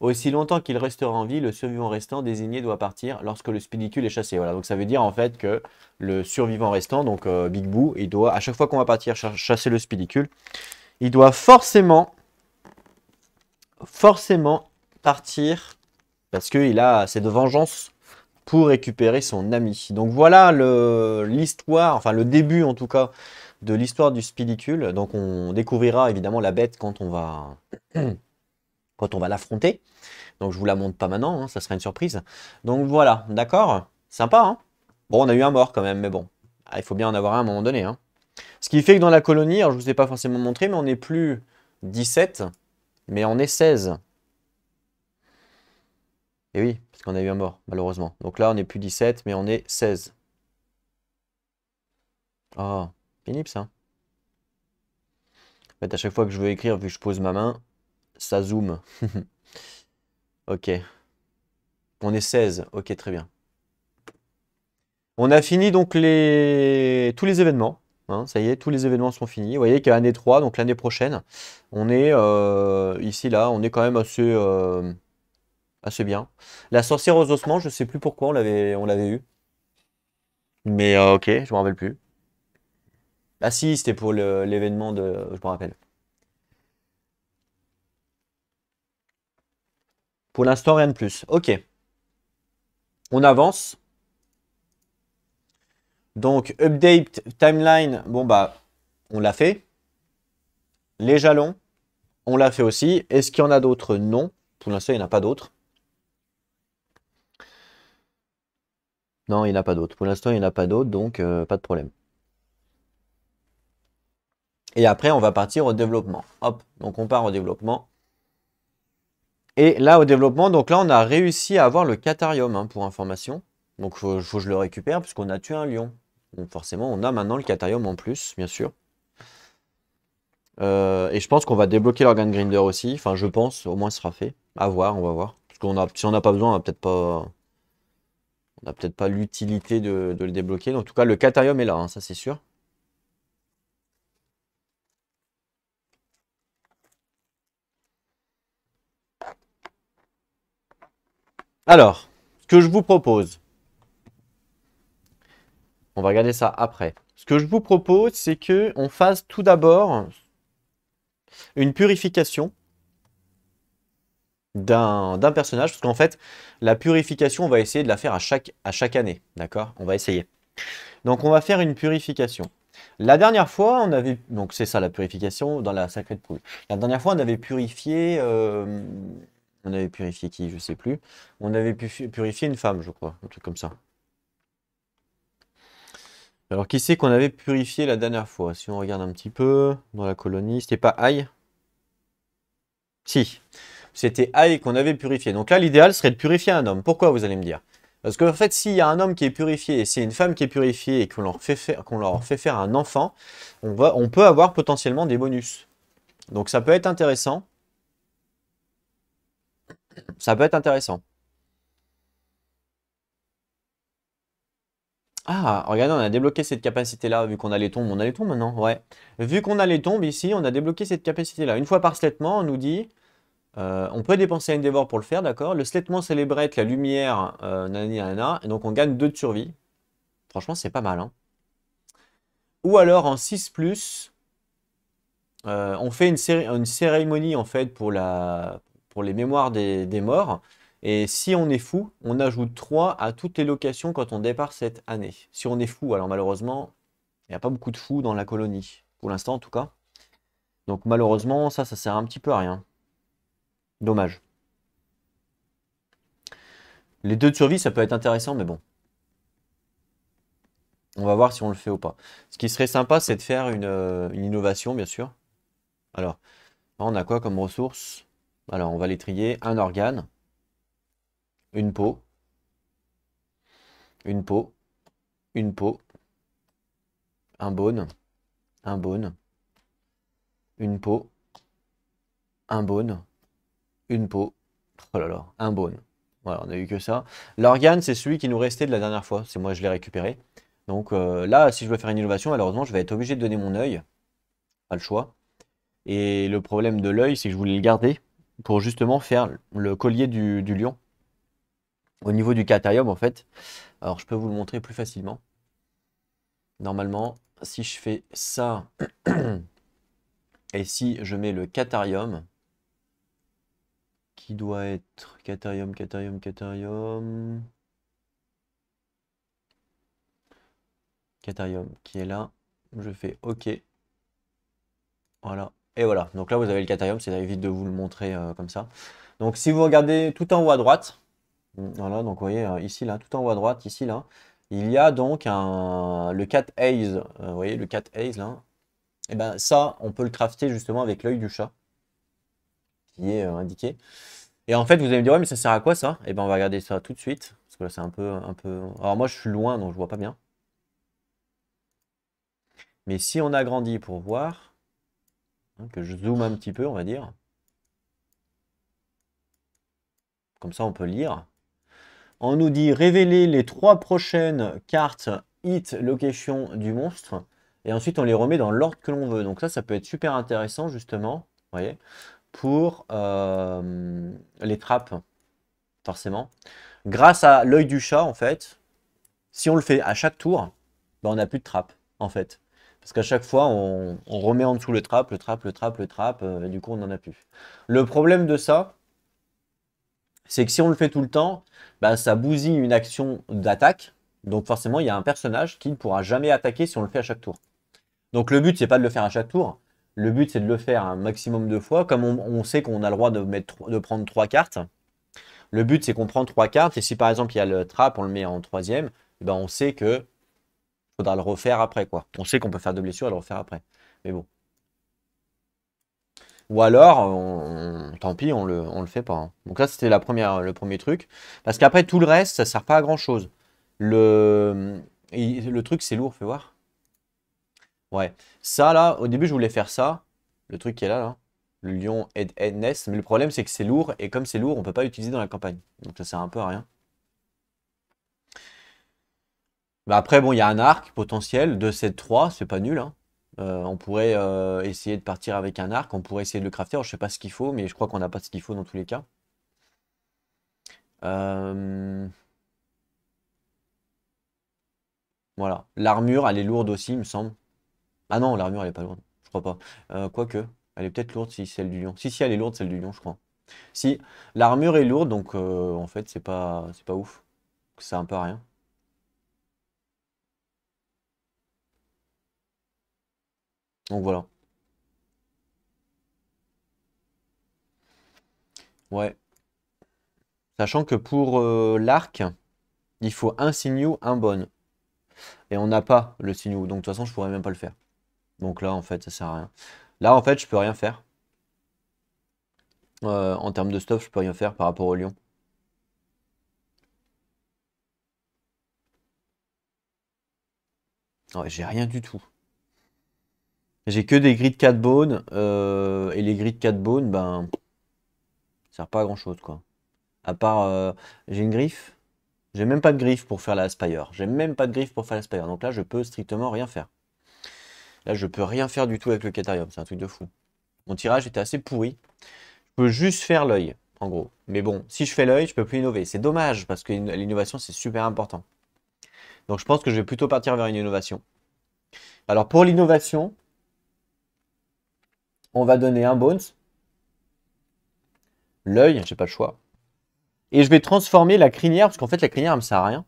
Aussi longtemps qu'il restera en vie, le survivant restant désigné doit partir lorsque le spidicule est chassé. Voilà, donc ça veut dire en fait que le survivant restant, donc Big Boo, il doit, à chaque fois qu'on va partir chasser le spidicule, il doit forcément partir parce qu'il a assez de vengeance pour récupérer son ami. Donc voilà l'histoire, enfin le début en tout cas, de l'histoire du spidicule. Donc on découvrira évidemment la bête quand on va, quand on va l'affronter. Donc je vous la montre pas maintenant, hein, ça sera une surprise. Donc voilà, d'accord? Sympa, hein? Bon, on a eu un mort quand même, mais bon. Ah, il faut bien en avoir un à un moment donné, hein. Ce qui fait que dans la colonie, alors je vous ai pas forcément montré, mais on n'est plus 17, mais on est 16. Et oui, parce qu'on a eu un mort, malheureusement. Donc là, on n'est plus 17, mais on est 16. Ah, pénible ça. En fait, à chaque fois que je veux écrire, vu que je pose ma main, ça zoome. Ok. On est 16. Ok, très bien. On a fini donc tous les événements, hein, ça y est, tous les événements sont finis. Vous voyez qu'il y a l'année 3, donc l'année prochaine, on est ici, là, on est quand même assez bien. La sorcière aux ossements, je sais plus pourquoi on l'avait eu. Mais ok, je me rappelle plus. Ah si, c'était pour l'événement de... Je me rappelle. Pour l'instant, rien de plus. Ok, on avance. Donc, update timeline, bon bah, on l'a fait. Les jalons, on l'a fait aussi. Est-ce qu'il y en a d'autres? Non. Pour l'instant, il n'y en a pas d'autres. Non, il n'y en a pas d'autres. Pour l'instant, il n'y en a pas d'autres, donc pas de problème. Et après, on va partir au développement. Hop, donc on part au développement. Et là, au développement, donc là, on a réussi à avoir le Catharium, hein, pour information. Donc, faut que je le récupère, puisqu'on a tué un lion. Donc forcément, on a maintenant le Catharium en plus, bien sûr. Et je pense qu'on va débloquer l'organe grinder aussi. Enfin, je pense, au moins ce sera fait. À voir, on va voir. Parce si on n'a pas besoin, on n'a peut-être pas l'utilité de le débloquer. En tout cas, le Catharium est là, hein, ça c'est sûr. Alors, ce que je vous propose, on va regarder ça après. Ce que je vous propose, c'est que on fasse tout d'abord une purification d'un personnage, parce qu'en fait, la purification, on va essayer de la faire à chaque année, d'accord? On va essayer. Donc, on va faire une purification. La dernière fois, on avait... Donc, c'est ça, la purification dans la Sacred Pool. La dernière fois, on avait purifié... on avait purifié qui? Je sais plus. On avait purifié une femme, je crois. Un truc comme ça. Alors, qui c'est qu'on avait purifié la dernière fois? Si on regarde un petit peu dans la colonie, c'était pas Aïe? Si. C'était Aïe qu'on avait purifié. Donc là, l'idéal serait de purifier un homme. Pourquoi, vous allez me dire? Parce qu'en fait, s'il y a un homme qui est purifié et s'il y a une femme qui est purifiée et qu'on leur fait faire un enfant, on peut avoir potentiellement des bonus. Donc ça peut être intéressant. Ça peut être intéressant. Ah, regardez, on a débloqué cette capacité-là, vu qu'on a les tombes. On a les tombes maintenant? Ouais. Vu qu'on a les tombes ici, on a débloqué cette capacité-là. Une fois par slettement, on nous dit... on peut dépenser un Endeavor pour le faire, d'accord? Le slettement célébrette, la lumière, nanani nanana, et donc on gagne 2 de survie. Franchement, c'est pas mal, hein. Ou alors en 6+, on fait une cérémonie en fait pour les mémoires des morts. Et si on est fou, on ajoute 3 à toutes les locations quand on départ cette année. Si on est fou, alors malheureusement, il n'y a pas beaucoup de fous dans la colonie. Pour l'instant en tout cas. Donc malheureusement, ça sert un petit peu à rien. Dommage. Les 2 de survie, ça peut être intéressant, mais bon. On va voir si on le fait ou pas. Ce qui serait sympa, c'est de faire une innovation, bien sûr. Alors, on a quoi comme ressources? Alors, on va les trier. Un organe, une peau, une peau, une peau, un bone, un bone, une peau, un bone, une peau. Oh là là, un bone. Voilà, on a eu que ça. L'organe, c'est celui qui nous restait de la dernière fois. C'est moi, je l'ai récupéré. Donc là, si je veux faire une innovation, malheureusement, je vais être obligé de donner mon œil. Pas le choix. Et le problème de l'œil, c'est que je voulais le garder pour justement faire le collier du lion. Au niveau du catarium, en fait. Alors, je peux vous le montrer plus facilement. Normalement, si je fais ça, et si je mets le catarium, qui doit être catarium, catarium, catarium, catarium, qui est là, je fais OK. Voilà. Et voilà. Donc là, vous avez le catarium, ça évite de vous le montrer comme ça. Donc, si vous regardez tout en haut à droite, voilà, donc vous voyez ici, là, tout en haut à droite, ici, là, il y a donc le cat haze, vous voyez le cat haze, là. Et ben ça, on peut le crafter justement avec l'œil du chat, qui est indiqué. Et en fait, vous allez me dire, ouais, mais ça sert à quoi ça? Et ben on va regarder ça tout de suite, parce que là, c'est un peu... Alors moi, je suis loin, donc je vois pas bien. Mais si on agrandit pour voir, hein, que je zoome un petit peu, on va dire. Comme ça, on peut lire. On nous dit révéler les 3 prochaines cartes hit location du monstre. Et ensuite, on les remet dans l'ordre que l'on veut. Donc ça peut être super intéressant, justement. Vous voyez, pour les trappes, forcément. Grâce à l'œil du chat, en fait, si on le fait à chaque tour, ben, on n'a plus de trappe, en fait. Parce qu'à chaque fois, on remet en dessous le trap, le trap, le trap, le trap, et du coup, on n'en a plus. Le problème de ça, c'est que si on le fait tout le temps, bah, ça bousille une action d'attaque. Donc forcément, il y a un personnage qui ne pourra jamais attaquer si on le fait à chaque tour. Donc le but, c'est pas de le faire à chaque tour. Le but, c'est de le faire un maximum de fois. Comme on sait qu'on a le droit de prendre 3 cartes, le but, c'est qu'on prend 3 cartes. Et si par exemple, il y a le trap, on le met en troisième, eh ben, on sait que faudra le refaire après, quoi. On sait qu'on peut faire 2 blessures et le refaire après. Mais bon. Ou alors, tant pis, on le fait pas, hein. Donc ça, c'était le premier truc. Parce qu'après, tout le reste, ça sert pas à grand chose. Le truc, c'est lourd, fais voir. Ouais. Ça, là, au début, je voulais faire ça. Le truc qui est là, là. Le lion Ness. Mais le problème, c'est que c'est lourd. Et comme c'est lourd, on peut pas l'utiliser dans la campagne. Donc ça sert un peu à rien. Bah après, bon, il y a un arc potentiel de 7-3. C'est pas nul, hein. On pourrait essayer de partir avec un arc. On pourrait essayer de le crafter. Alors, je sais pas ce qu'il faut, mais je crois qu'on n'a pas ce qu'il faut dans tous les cas. Euh, Voilà. L'armure, elle est lourde aussi, il me semble. Ah non, l'armure, elle est pas lourde. Je crois pas. Quoique, elle est peut-être lourde si celle du lion. Si, si, elle est lourde, celle du lion, je crois. Si, l'armure est lourde, donc en fait, c'est pas ouf. C'est un peu à rien. Donc voilà. Ouais. Sachant que pour l'arc, il faut un sinew, un bone. Et on n'a pas le sinew, donc de toute façon, je pourrais même pas le faire. Donc là, en fait, ça sert à rien. Là, en fait, je peux rien faire. En termes de stuff, je peux rien faire par rapport au lion. Ouais, j'ai rien du tout. J'ai que des grid 4 bones, et les grid 4 bones, ben, ça sert pas à grand chose, quoi. À part, j'ai une griffe. J'ai même pas de griffe pour faire la Spire. J'ai même pas de griffe pour faire la Spire. Donc là, je peux strictement rien faire. Là, je peux rien faire du tout avec le Catharium. C'est un truc de fou. Mon tirage était assez pourri. Je peux juste faire l'œil, en gros. Mais bon, si je fais l'œil, je peux plus innover. C'est dommage, parce que l'innovation, c'est super important. Donc je pense que je vais plutôt partir vers une innovation. Alors pour l'innovation, on va donner un Bones. L'œil, j'ai pas le choix. Et je vais transformer la crinière, parce qu'en fait, la crinière, elle me sert à rien.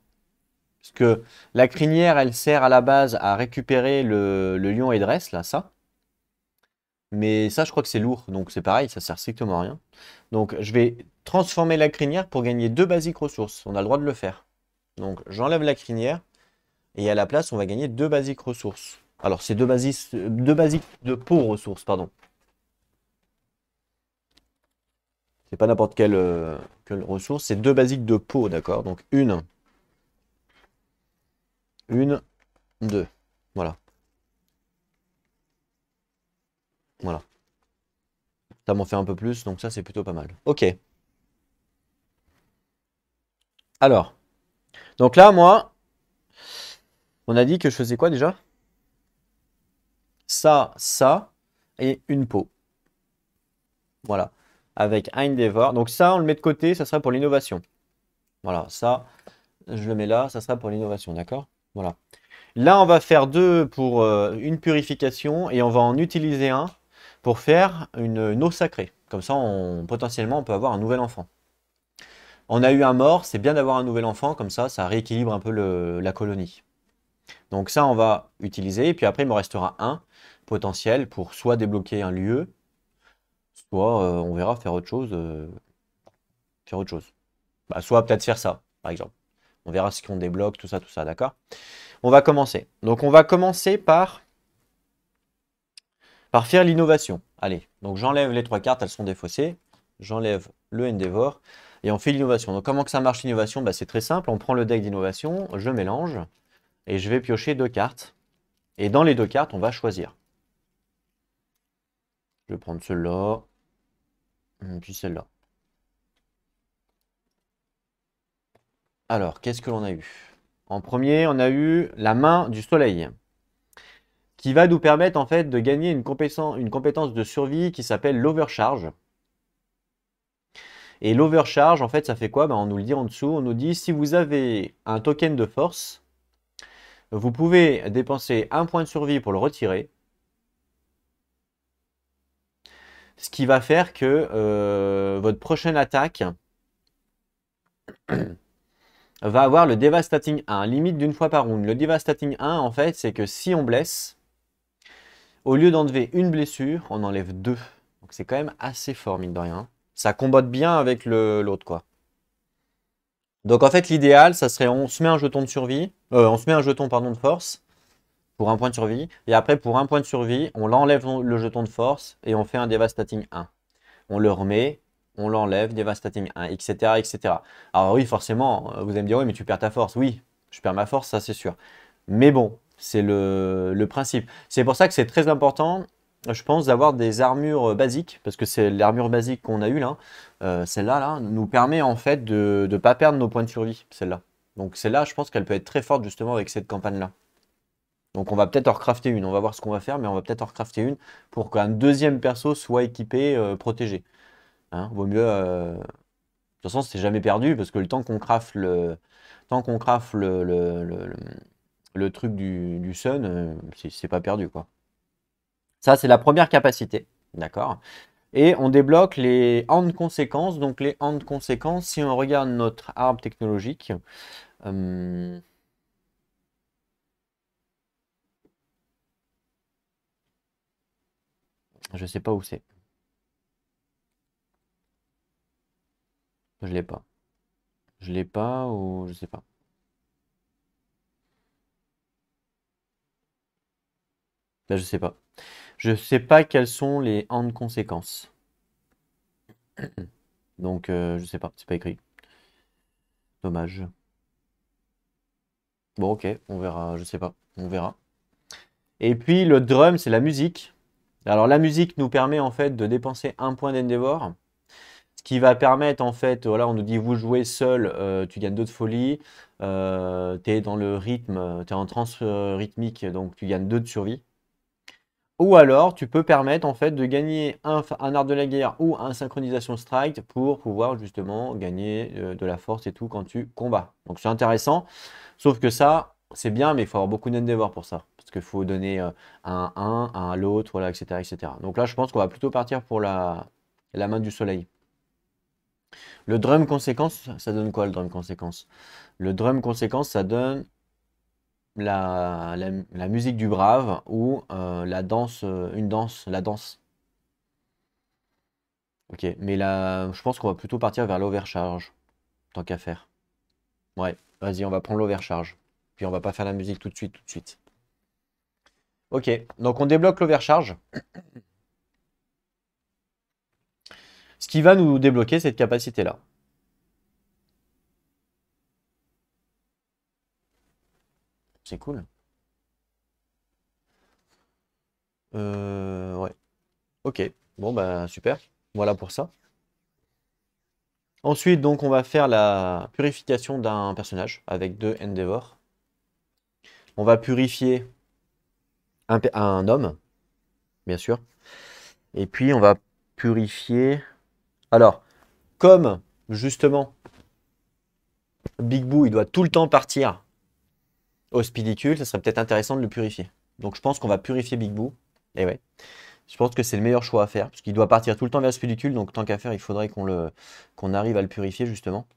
Parce que la crinière, elle sert à la base à récupérer le lion Headress, là, ça. Mais ça, je crois que c'est lourd, donc c'est pareil, ça sert strictement à rien. Donc je vais transformer la crinière pour gagner 2 basiques ressources. On a le droit de le faire. Donc j'enlève la crinière, et à la place, on va gagner 2 basiques ressources. Alors c'est deux basiques de peau ressources, pardon. C'est pas n'importe quelle ressource, c'est 2 basiques de peau, d'accord? Donc une, 2. Voilà, voilà. Ça m'en fait un peu plus, donc ça c'est plutôt pas mal. Ok. Alors, donc là, moi, on a dit que je faisais quoi déjà? Ça, et une peau. Voilà. Avec un Endeavor. Donc ça, on le met de côté, ça sera pour l'innovation. Voilà, ça, je le mets là, ça sera pour l'innovation, d'accord? Voilà. Là, on va faire 2 pour une purification et on va en utiliser un pour faire une eau sacrée. Comme ça, potentiellement, on peut avoir un nouvel enfant. On a eu un mort, c'est bien d'avoir un nouvel enfant, comme ça rééquilibre un peu la colonie. Donc ça, on va utiliser, et puis après, il me restera un potentiel pour soit débloquer un lieu, soit on verra faire autre chose. Faire autre chose. Bah, soit peut-être faire ça, par exemple. On verra ce qu'on débloque, tout ça, d'accord? On va commencer. Donc on va commencer par faire l'innovation. Allez, donc j'enlève les 3 cartes, elles sont défaussées. J'enlève le Endeavor et on fait l'innovation. Donc comment que ça marche l'innovation? Bah, c'est très simple, on prend le deck d'innovation, je mélange et je vais piocher 2 cartes. Et dans les 2 cartes, on va choisir. Je vais prendre celle-là, puis celle-là. Alors, qu'est-ce que l'on a eu? En premier, on a eu la main du soleil, qui va nous permettre en fait de gagner une compétence de survie qui s'appelle l'overcharge. Et l'overcharge, en fait, ça fait quoi? Ben, on nous le dit en dessous, on nous dit si vous avez un token de force, vous pouvez dépenser un point de survie pour le retirer. Ce qui va faire que votre prochaine attaque va avoir le Devastating 1, limite d'une fois par round. Le Devastating 1, en fait, c'est que si on blesse, au lieu d'enlever une blessure, on enlève 2. Donc c'est quand même assez fort, mine de rien. Ça combote bien avec l'autre, quoi. Donc en fait, l'idéal, ça serait on se met un jeton de survie, on se met un jeton, pardon, de force pour un point de survie. Et après, pour un point de survie, on l'enlève le jeton de force et on fait un Devastating 1. On le remet, on l'enlève, Devastating 1, etc., etc. Alors oui, forcément, vous allez me dire, oui, mais tu perds ta force. Oui, je perds ma force, ça c'est sûr. Mais bon, c'est le principe. C'est pour ça que c'est très important, je pense, d'avoir des armures basiques, parce que c'est l'armure basique qu'on a eue là, celle-là, là, nous permet en fait de ne pas perdre nos points de survie, celle-là. Donc celle-là, je pense qu'elle peut être très forte justement avec cette campagne-là. Donc on va peut-être en recrafter une, on va voir ce qu'on va faire, mais on va peut-être en recrafter une pour qu'un deuxième perso soit équipé, protégé. Hein, vaut mieux toute façon, c'est jamais perdu parce que le temps qu'on craft le truc du Sun, c'est pas perdu, quoi. Ça, c'est la première capacité. D'accord? Et on débloque les hand conséquences. Donc, les hand conséquences, si on regarde notre arbre technologique, je sais pas où c'est. Je l'ai pas. Je l'ai pas ou je sais pas. Là, je sais pas. Je sais pas quelles sont les hand conséquences. Donc, je sais pas. C'est pas écrit. Dommage. Bon, ok. On verra. Je sais pas. On verra. Et puis, le drum, c'est la musique. Alors, la musique nous permet en fait de dépenser un point d'endeavor. Ce qui va permettre en fait, voilà, on nous dit vous jouez seul, tu gagnes 2 de folie, tu es dans le rythme, tu es en transe rythmique, donc tu gagnes 2 de survie. Ou alors, tu peux permettre en fait de gagner un art de la guerre ou un synchronisation strike pour pouvoir justement gagner de la force et tout quand tu combats. Donc c'est intéressant, sauf que ça, c'est bien, mais il faut avoir beaucoup d'endeavor pour ça. Parce qu'il faut donner un à l'autre, voilà, etc., etc. Donc là, je pense qu'on va plutôt partir pour la main du soleil. Le drum conséquence, ça donne quoi le drum conséquence? Le drum conséquence, ça donne la musique du brave ou la danse, une danse, la danse. Ok, mais là, je pense qu'on va plutôt partir vers l'overcharge, tant qu'à faire. Ouais, vas-y, on va prendre l'overcharge. Puis on va pas faire la musique tout de suite, tout de suite. Ok, donc on débloque l'overcharge. Ce qui va nous débloquer cette capacité-là. C'est cool. Ouais. Ok, bon bah super. Voilà pour ça. Ensuite, donc, on va faire la purification d'un personnage avec 2 Endeavor. On va purifier un homme, bien sûr. Et puis, on va purifier... Alors, comme, justement, Big Boo, il doit tout le temps partir au spidicule, ça serait peut-être intéressant de le purifier. Donc, je pense qu'on va purifier Big Boo. Et ouais. Je pense que c'est le meilleur choix à faire, parce qu'il doit partir tout le temps vers le spidicule, donc tant qu'à faire, il faudrait qu'on arrive à le purifier, justement.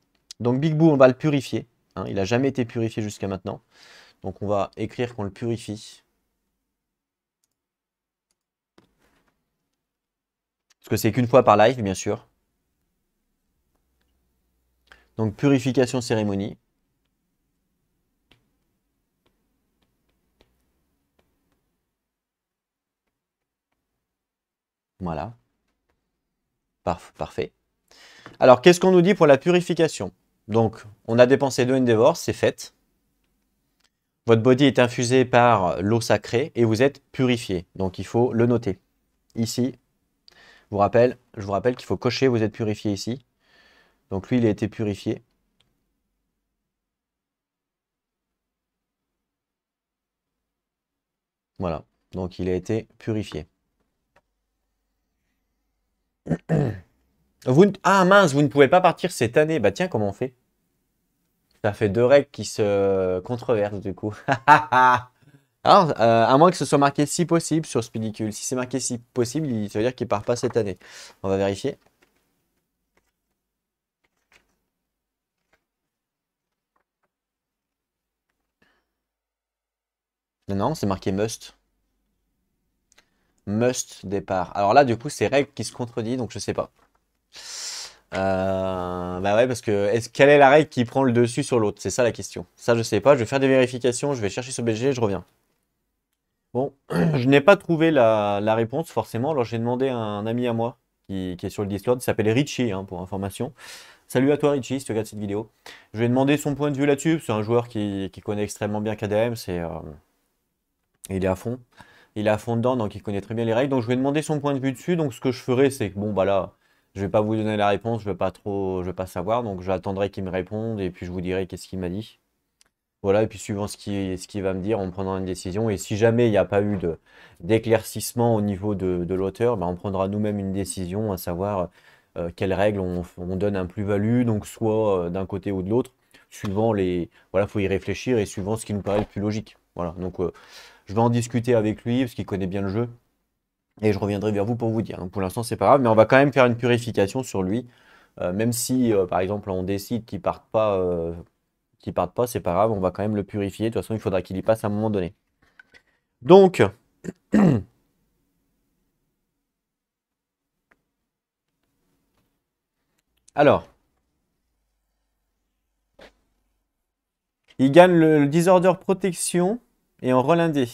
Donc, Big Boo, on va le purifier. Hein, il n'a jamais été purifié jusqu'à maintenant. Donc on va écrire qu'on le purifie. Parce que c'est qu'une fois par live, bien sûr. Donc purification cérémonie. Voilà. Parfait. Alors qu'est-ce qu'on nous dit pour la purification? Donc on a dépensé 2 Endeavor, c'est fait. Votre body est infusé par l'eau sacrée et vous êtes purifié. Donc il faut le noter. Ici, je vous rappelle qu'il faut cocher, vous êtes purifié ici. Donc lui, il a été purifié. Voilà. Donc il a été purifié. Ah mince, vous ne pouvez pas partir cette année. Bah tiens, comment on fait? Ça fait 2 règles qui se controversent du coup. Alors, à moins que ce soit marqué si possible sur Spidicule. Si c'est marqué si possible, ça veut dire qu'il part pas cette année. On va vérifier. Non, non, c'est marqué must. Must départ. Alors là, du coup, c'est règle qui se contredit, donc je sais pas. Bah ouais, parce que quelle est la règle qui prend le dessus sur l'autre? C'est ça la question. Ça, je sais pas. Je vais faire des vérifications. Je vais chercher sur BG, je reviens. Bon, je n'ai pas trouvé la réponse forcément. Alors j'ai demandé à un ami à moi qui est sur le Discord. Il s'appelle Richie, hein, pour information. Salut à toi Richie, si tu regardes cette vidéo. Je lui ai demandé son point de vue là-dessus. C'est un joueur qui connaît extrêmement bien KDM. Il est à fond. Il est à fond dedans, donc il connaît très bien les règles. Donc je lui ai demandé son point de vue dessus. Donc ce que je ferai, c'est que bon bah là, je vais pas vous donner la réponse, je vais pas savoir. Donc j'attendrai qu'il me réponde et puis je vous dirai qu'est-ce qu'il m'a dit. Voilà, et puis suivant ce qu'il va me dire, on prendra une décision. Et si jamais il n'y a pas eu d'éclaircissement au niveau de l'auteur, bah, on prendra nous-mêmes une décision, à savoir quelles règles on donne un plus-value, donc soit d'un côté ou de l'autre, suivant les... Voilà, faut y réfléchir et suivant ce qui nous paraît le plus logique. Voilà, donc je vais en discuter avec lui parce qu'il connaît bien le jeu et je reviendrai vers vous pour vous dire. Donc pour l'instant, c'est pas grave, mais on va quand même faire une purification sur lui. Même si, par exemple, on décide qu'il parte pas, c'est pas grave, on va quand même le purifier. De toute façon, il faudra qu'il y passe à un moment donné. Donc, alors, il gagne le Disorder Protection et en rôle indé.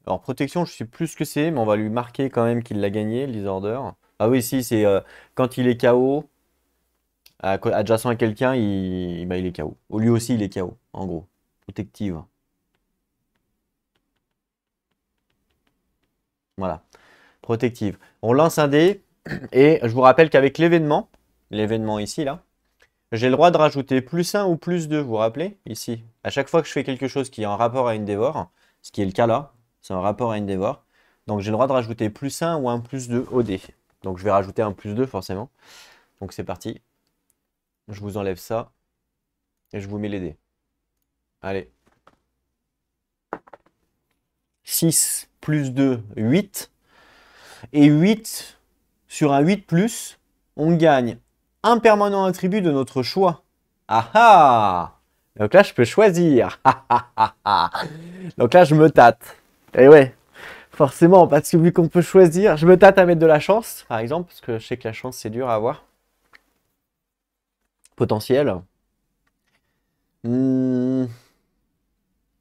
Alors, protection, je sais plus ce que c'est, mais on va lui marquer quand même qu'il l'a gagné, le Disorder. Ah oui, si, c'est quand il est KO, adjacent à quelqu'un, bah, il est KO. Lui aussi, il est KO, en gros. Protective. Voilà. Protective. On lance un dé, et je vous rappelle qu'avec l'événement ici, là, j'ai le droit de rajouter plus 1 ou plus 2, vous vous rappelez? Ici. À chaque fois que je fais quelque chose qui est en rapport à une dévore, ce qui est le cas là, c'est en rapport à une dévore. Donc j'ai le droit de rajouter plus 1 ou un plus 2 au dé. Donc je vais rajouter un plus 2 forcément. Donc c'est parti. Je vous enlève ça. Et je vous mets les dés. Allez. 6 plus 2, 8. Et 8, sur un 8 plus, on gagne un permanent attribut de notre choix. Ah ah! Donc là, je peux choisir. Ah ah ah ah. Donc là, je me tâte. Et ouais, forcément, parce que vu qu'on peut choisir, je me tâte à mettre de la chance, par exemple, parce que je sais que la chance, c'est dur à avoir. Potentiel. Hmm.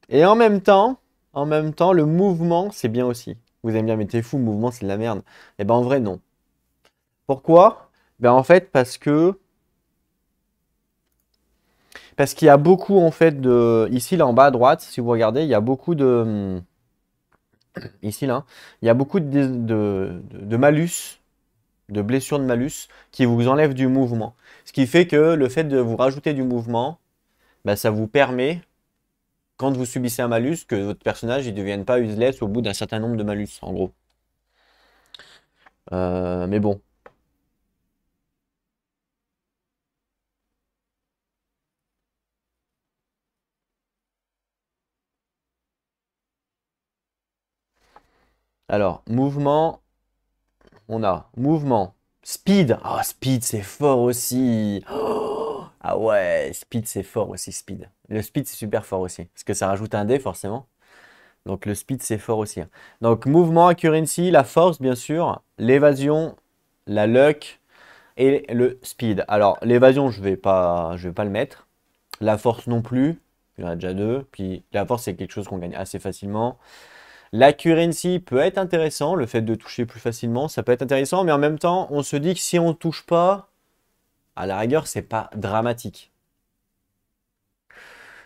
Et en même temps, le mouvement, c'est bien aussi. Vous aimez bien, mais t'es fou, le mouvement, c'est de la merde. Et ben en vrai, non. Pourquoi? Ben en fait, parce qu'il y a beaucoup en fait de... Ici, là en bas à droite, si vous regardez, il y a beaucoup de... Ici, là, il y a beaucoup de malus, de blessures de malus, qui vous enlèvent du mouvement. Ce qui fait que le fait de vous rajouter du mouvement, bah, ça vous permet, quand vous subissez un malus, que votre personnage ne devienne pas useless au bout d'un certain nombre de malus, en gros. Mais bon. Alors, mouvement, on a mouvement, speed. Ah, speed, c'est fort aussi. Oh, ah ouais, speed, c'est fort aussi, speed. Le speed, c'est super fort aussi, parce que ça rajoute un dé, forcément. Donc le speed, c'est fort aussi. Donc mouvement, accuracy, la force, bien sûr, l'évasion, la luck et le speed. Alors l'évasion, je vais pas le mettre. La force non plus. Il y en a déjà deux. Puis la force, c'est quelque chose qu'on gagne assez facilement. L'accuracy peut être intéressant. Le fait de toucher plus facilement, ça peut être intéressant. Mais en même temps, on se dit que si on ne touche pas, à la rigueur, c'est pas dramatique.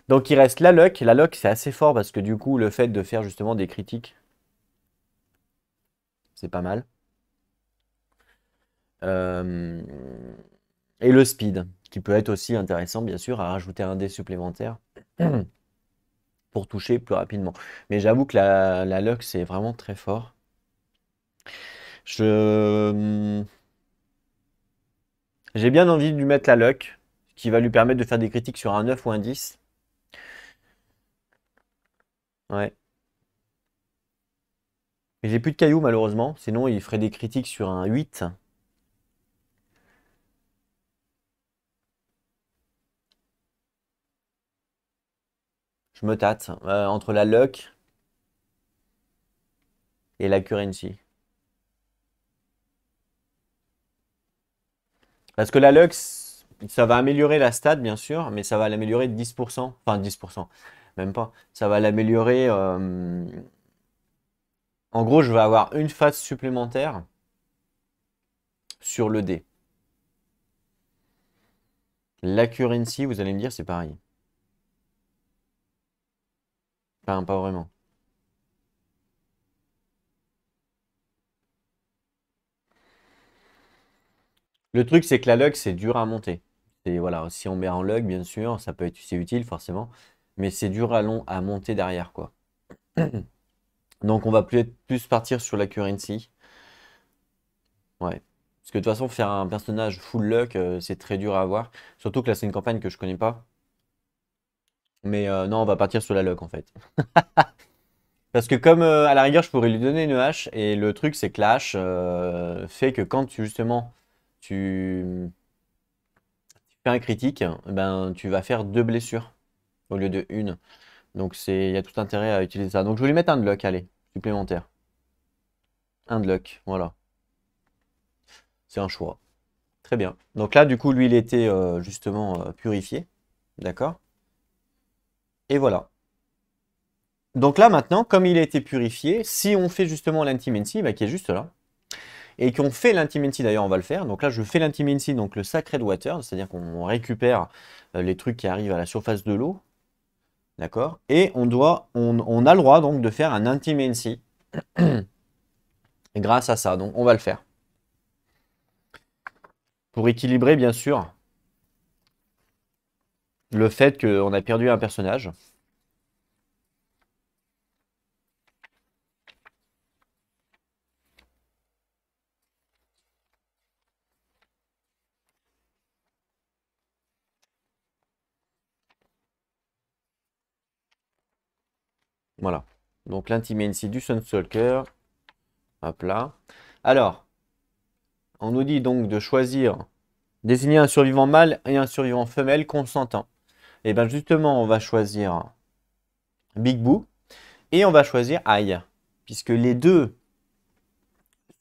Donc il reste la luck. La luck, c'est assez fort parce que du coup, le fait de faire justement des critiques, c'est pas mal. Euh, Et le speed, qui peut être aussi intéressant, bien sûr, à rajouter un dé supplémentaire pour toucher plus rapidement. Mais j'avoue que la luck, c'est vraiment très fort. Je... J'ai bien envie de lui mettre la luck, qui va lui permettre de faire des critiques sur un 9 ou un 10. Ouais. Mais j'ai plus de cailloux, malheureusement. Sinon, il ferait des critiques sur un 8. Je me tâte entre la luck et la currency. Parce que la luck, ça va améliorer la stat, bien sûr, mais ça va l'améliorer de 10%. Enfin, 10%, même pas. Ça va l'améliorer. En gros, je vais avoir une phase supplémentaire sur le dé. L'accuracy, vous allez me dire, c'est pareil. Enfin, pas vraiment. Le truc, c'est que la luck, c'est dur à monter. Et voilà, si on met en luck, bien sûr, ça peut être, c'est utile forcément, mais c'est dur à monter derrière, quoi. Donc, on va plus partir sur l'accuracy. Ouais. Parce que de toute façon, faire un personnage full luck, c'est très dur à avoir. Surtout que là, c'est une campagne que je connais pas. Mais non, on va partir sur la luck en fait. Parce que comme à la rigueur, je pourrais lui donner une hache. Et le truc, c'est que la hache fait que quand justement tu fais un critique, ben tu vas faire 2 blessures au lieu de une. Donc il y a tout intérêt à utiliser ça. Donc je vais lui mettre un de luck, allez, supplémentaire. Un de luck, voilà. C'est un choix. Très bien. Donc là, du coup, lui, il était justement purifié. D'accord? Et voilà. Donc là, maintenant, comme il a été purifié, si on fait justement l'Intimancy, bah, qui est juste là, et qu'on fait l'Intimancy, d'ailleurs, on va le faire. Donc là, je fais l'Intimancy, donc le Sacred Water, c'est-à-dire qu'on récupère les trucs qui arrivent à la surface de l'eau. D'accord? Et on a le droit donc de faire un Intimancy grâce à ça. Donc on va le faire. Pour équilibrer, bien sûr, le fait qu'on a perdu un personnage. Voilà. Donc l'Intimancy du Sunstalker. Hop là. Alors, on nous dit donc de choisir, désigner un survivant mâle et un survivant femelle consentant. Et bien justement, on va choisir Big Boo et on va choisir Aïe. Puisque les deux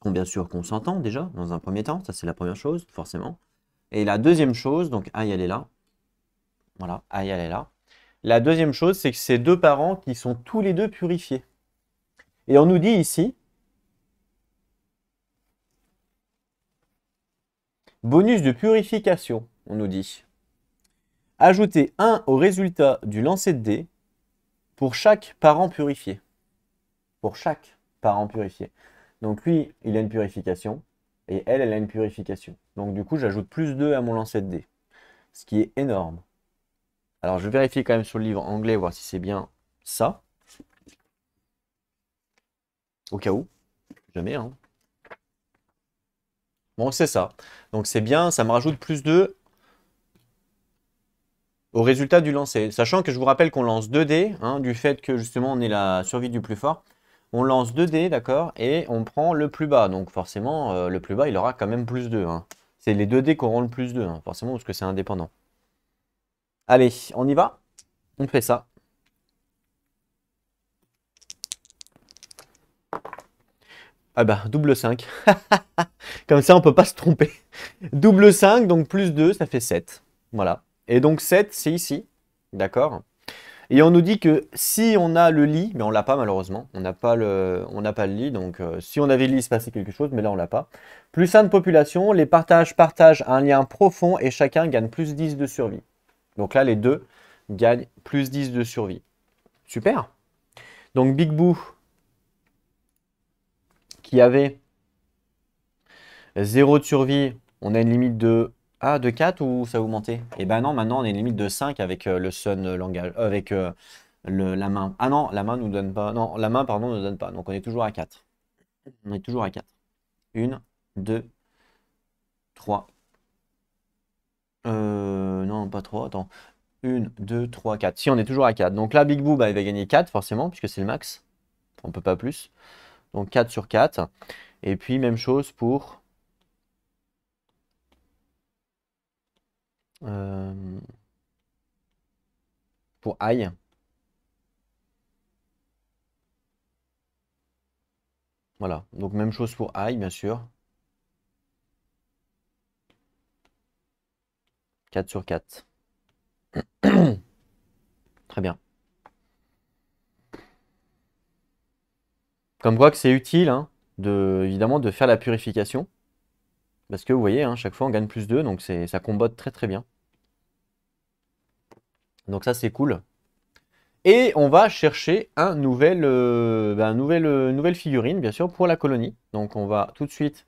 sont bien sûr consentants déjà, dans un premier temps. Ça, c'est la première chose, forcément. Et la deuxième chose, donc Aïe, elle est là. Voilà, Aïe, elle est là. La deuxième chose, c'est que c'est deux parents qui sont tous les deux purifiés. Et on nous dit ici, bonus de purification, on nous dit. Ajoutez 1 au résultat du lancer de dés pour chaque parent purifié. Pour chaque parent purifié. Donc lui, il a une purification. Et elle, elle a une purification. Donc du coup, j'ajoute plus 2 à mon lancer de dés. Ce qui est énorme. Alors je vais vérifier quand même sur le livre anglais, voir si c'est bien ça. Au cas où. Jamais, hein. Bon, c'est ça. Donc c'est bien, ça me rajoute plus 2 au résultat du lancer. Sachant que je vous rappelle qu'on lance 2 dés, hein, du fait que justement on est la survie du plus fort. On lance 2 dés, d'accord, et on prend le plus bas. Donc forcément, le plus bas, il aura quand même plus 2. Hein. C'est les 2 dés qui auront le plus 2, hein, forcément, parce que c'est indépendant. Allez, on y va? On fait ça. Ah bah, double 5. Comme ça, on peut pas se tromper. Double 5, donc plus 2, ça fait 7. Voilà. Et donc 7, c'est ici. D'accord? Et on nous dit que si on a le lit, mais on l'a pas malheureusement, on n'a pas le lit, donc si on avait le lit, il se passait quelque chose, mais là on l'a pas. Plus 1 de population, les partagent un lien profond et chacun gagne plus 10 de survie. Donc là, les deux gagnent plus 10 de survie. Super. Donc Big Boo, qui avait 0 de survie, on a une limite de... Ah, de 4 ou ça a augmenté? Eh ben non, maintenant on a une limite de 5 avec le Sun langage, avec la main. Ah non, la main nous donne pas. Non, la main, pardon, nous donne pas. Donc on est toujours à 4. On est toujours à 4. 1, 2, 3. Non, pas 3. Attends. 1, 2, 3, 4. Si, on est toujours à 4. Donc là, Big Boo, bah, il va gagner 4, forcément, puisque c'est le max. On peut pas plus. Donc 4 sur 4. Et puis, même chose euh, pour Aïe. Voilà. Donc même chose pour Aïe, bien sûr. 4 sur 4. Très bien. Comme quoi que c'est utile, hein, évidemment, de faire la purification. Parce que vous voyez, hein, chaque fois on gagne plus 2, donc ça combote très très bien. Donc ça c'est cool. Et on va chercher nouvelle figurine, bien sûr, pour la colonie. Donc on va tout de suite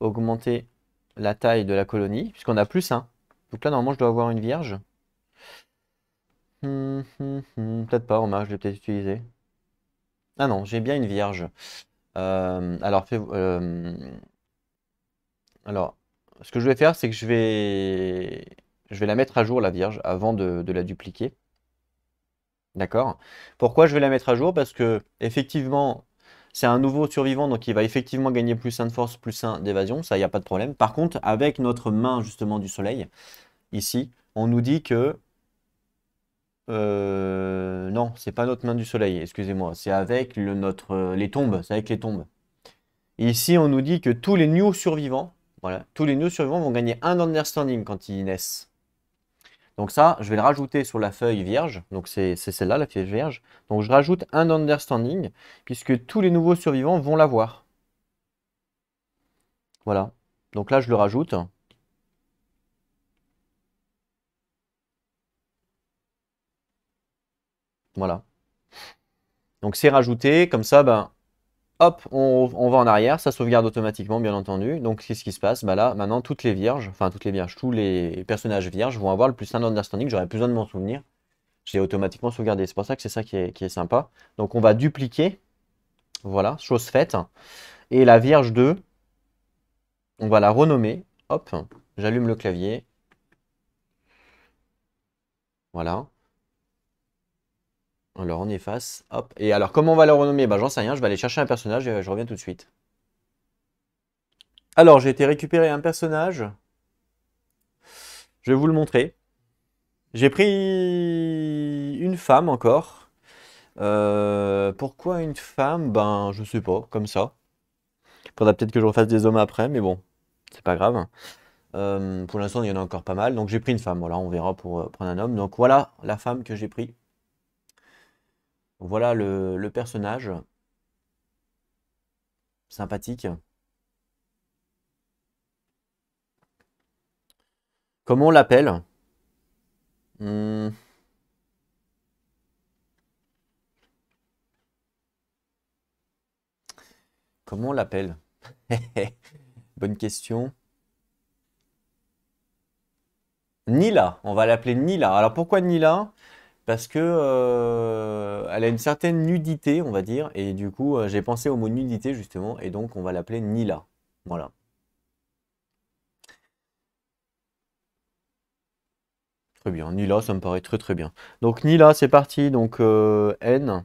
augmenter la taille de la colonie, puisqu'on a plus 1. Donc là, normalement, je dois avoir une vierge. Peut-être pas, remarque, je l'ai peut-être utilisé. Ah non, j'ai bien une vierge. Alors, Alors, ce que je vais faire, c'est que je vais la mettre à jour, la Vierge, avant de la dupliquer. D'accord? Pourquoi je vais la mettre à jour? Parce que, effectivement, c'est un nouveau survivant, donc il va effectivement gagner plus 1 de force, plus 1 d'évasion, ça, il n'y a pas de problème. Par contre, avec notre main, justement, du soleil, ici, on nous dit que... non, c'est pas notre main du soleil, excusez-moi, c'est avec les tombes, c'est avec les tombes. Ici, on nous dit que tous les new survivants, voilà, tous les new survivants vont gagner un understanding quand ils naissent. Donc ça, je vais le rajouter sur la feuille vierge. Donc c'est celle-là, la feuille vierge. Donc je rajoute un understanding, puisque tous les nouveaux survivants vont l'avoir. Voilà. Donc là, je le rajoute. Voilà. Donc c'est rajouté, comme ça, ben, hop, on va en arrière, ça sauvegarde automatiquement, bien entendu. Donc qu'est-ce qui se passe? Bah là, maintenant, toutes les vierges, enfin toutes les vierges, tous les personnages vierges vont avoir le plus un understanding. J'aurais plus besoin de m'en souvenir. J'ai automatiquement sauvegardé. C'est pour ça que c'est ça qui est sympa. Donc on va dupliquer. Voilà, chose faite. Et la vierge 2, on va la renommer. Hop, j'allume le clavier. Voilà. Alors on efface. Hop. Et alors comment on va la renommer? Bah j'en sais rien, je vais aller chercher un personnage et je reviens tout de suite. Alors j'ai été récupérer un personnage. Je vais vous le montrer. J'ai pris une femme encore. Pourquoi une femme? Ben je sais pas, comme ça. Faudra peut-être que je refasse des hommes après, mais bon, c'est pas grave. Pour l'instant, il y en a encore pas mal. Donc j'ai pris une femme. Voilà, on verra pour prendre un homme. Donc voilà la femme que j'ai pris. Voilà le personnage. Sympathique. Comment on l'appelle? Hmm, comment on l'appelle? Bonne question. Nila. On va l'appeler Nila. Alors pourquoi Nila? Parce que elle a une certaine nudité, on va dire. Et du coup, j'ai pensé au mot nudité justement. Et donc, on va l'appeler Nila. Voilà. Très bien. Nila, ça me paraît très très bien. Donc Nila, c'est parti. Donc N.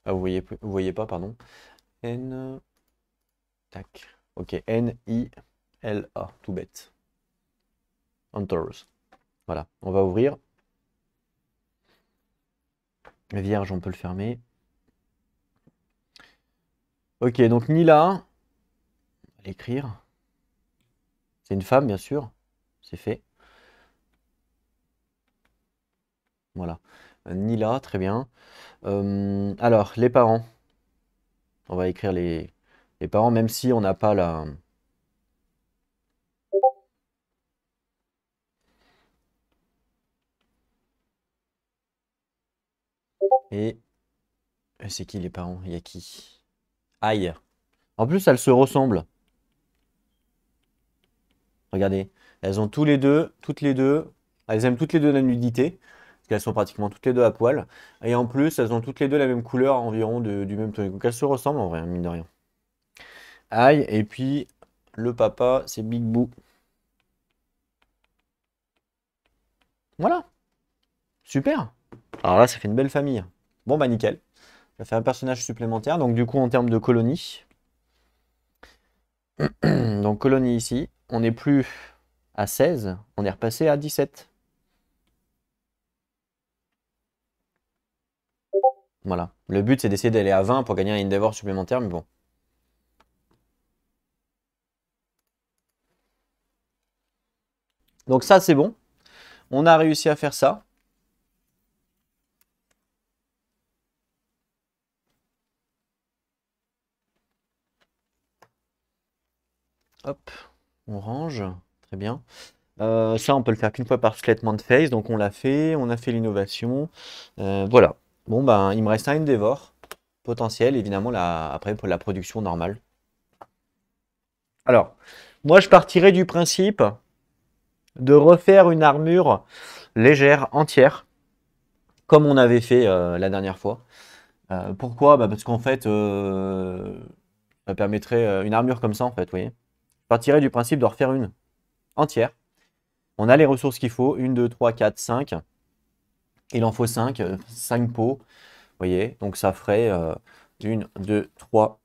Ah, vous voyez pas, pardon. N. Tac. Ok. N-I-L-A. Tout bête. Hunters. Voilà. On va ouvrir. Vierge, on peut le fermer. Ok. Donc Nila. On va l'écrire. C'est une femme, bien sûr. C'est fait. Voilà. Nila, très bien. Alors, les parents. On va écrire les parents, même si on n'a pas la... Et c'est qui les parents? Il y a qui? Aïe. En plus, elles se ressemblent. Regardez. Elles ont toutes les deux, elles aiment toutes les deux la nudité. Parce qu'elles sont pratiquement toutes les deux à poil. Et en plus, elles ont toutes les deux la même couleur environ du même ton. Donc elles se ressemblent en vrai, mine de rien. Aïe. Et puis, le papa, c'est Big Boo. Voilà. Super. Alors là, ça fait une belle famille. Bon, bah nickel. Ça fait un personnage supplémentaire. Donc du coup, en termes de colonie. Donc colonie ici. On n'est plus à 16. On est repassé à 17. Voilà. Le but, c'est d'essayer d'aller à 20 pour gagner un Endeavor supplémentaire. Mais bon. Donc ça, c'est bon. On a réussi à faire ça. Hop. On range. Très bien. Ça, on peut le faire qu'une fois par skelettement de phase. Donc on l'a fait. On a fait l'innovation. Voilà. Bon, ben, il me reste un Endeavor potentiel. Évidemment, là, après, pour la production normale. Alors, moi, je partirais du principe de refaire une armure légère, entière, comme on avait fait la dernière fois. Pourquoi? Bah, parce qu'en fait, ça permettrait une armure comme ça, en fait, vous voyez. Je partirais du principe de refaire une entière. On a les ressources qu'il faut, 1, 2, 3, 4, 5. Il en faut 5, 5 pots, vous voyez. Donc ça ferait 1, 2, 3,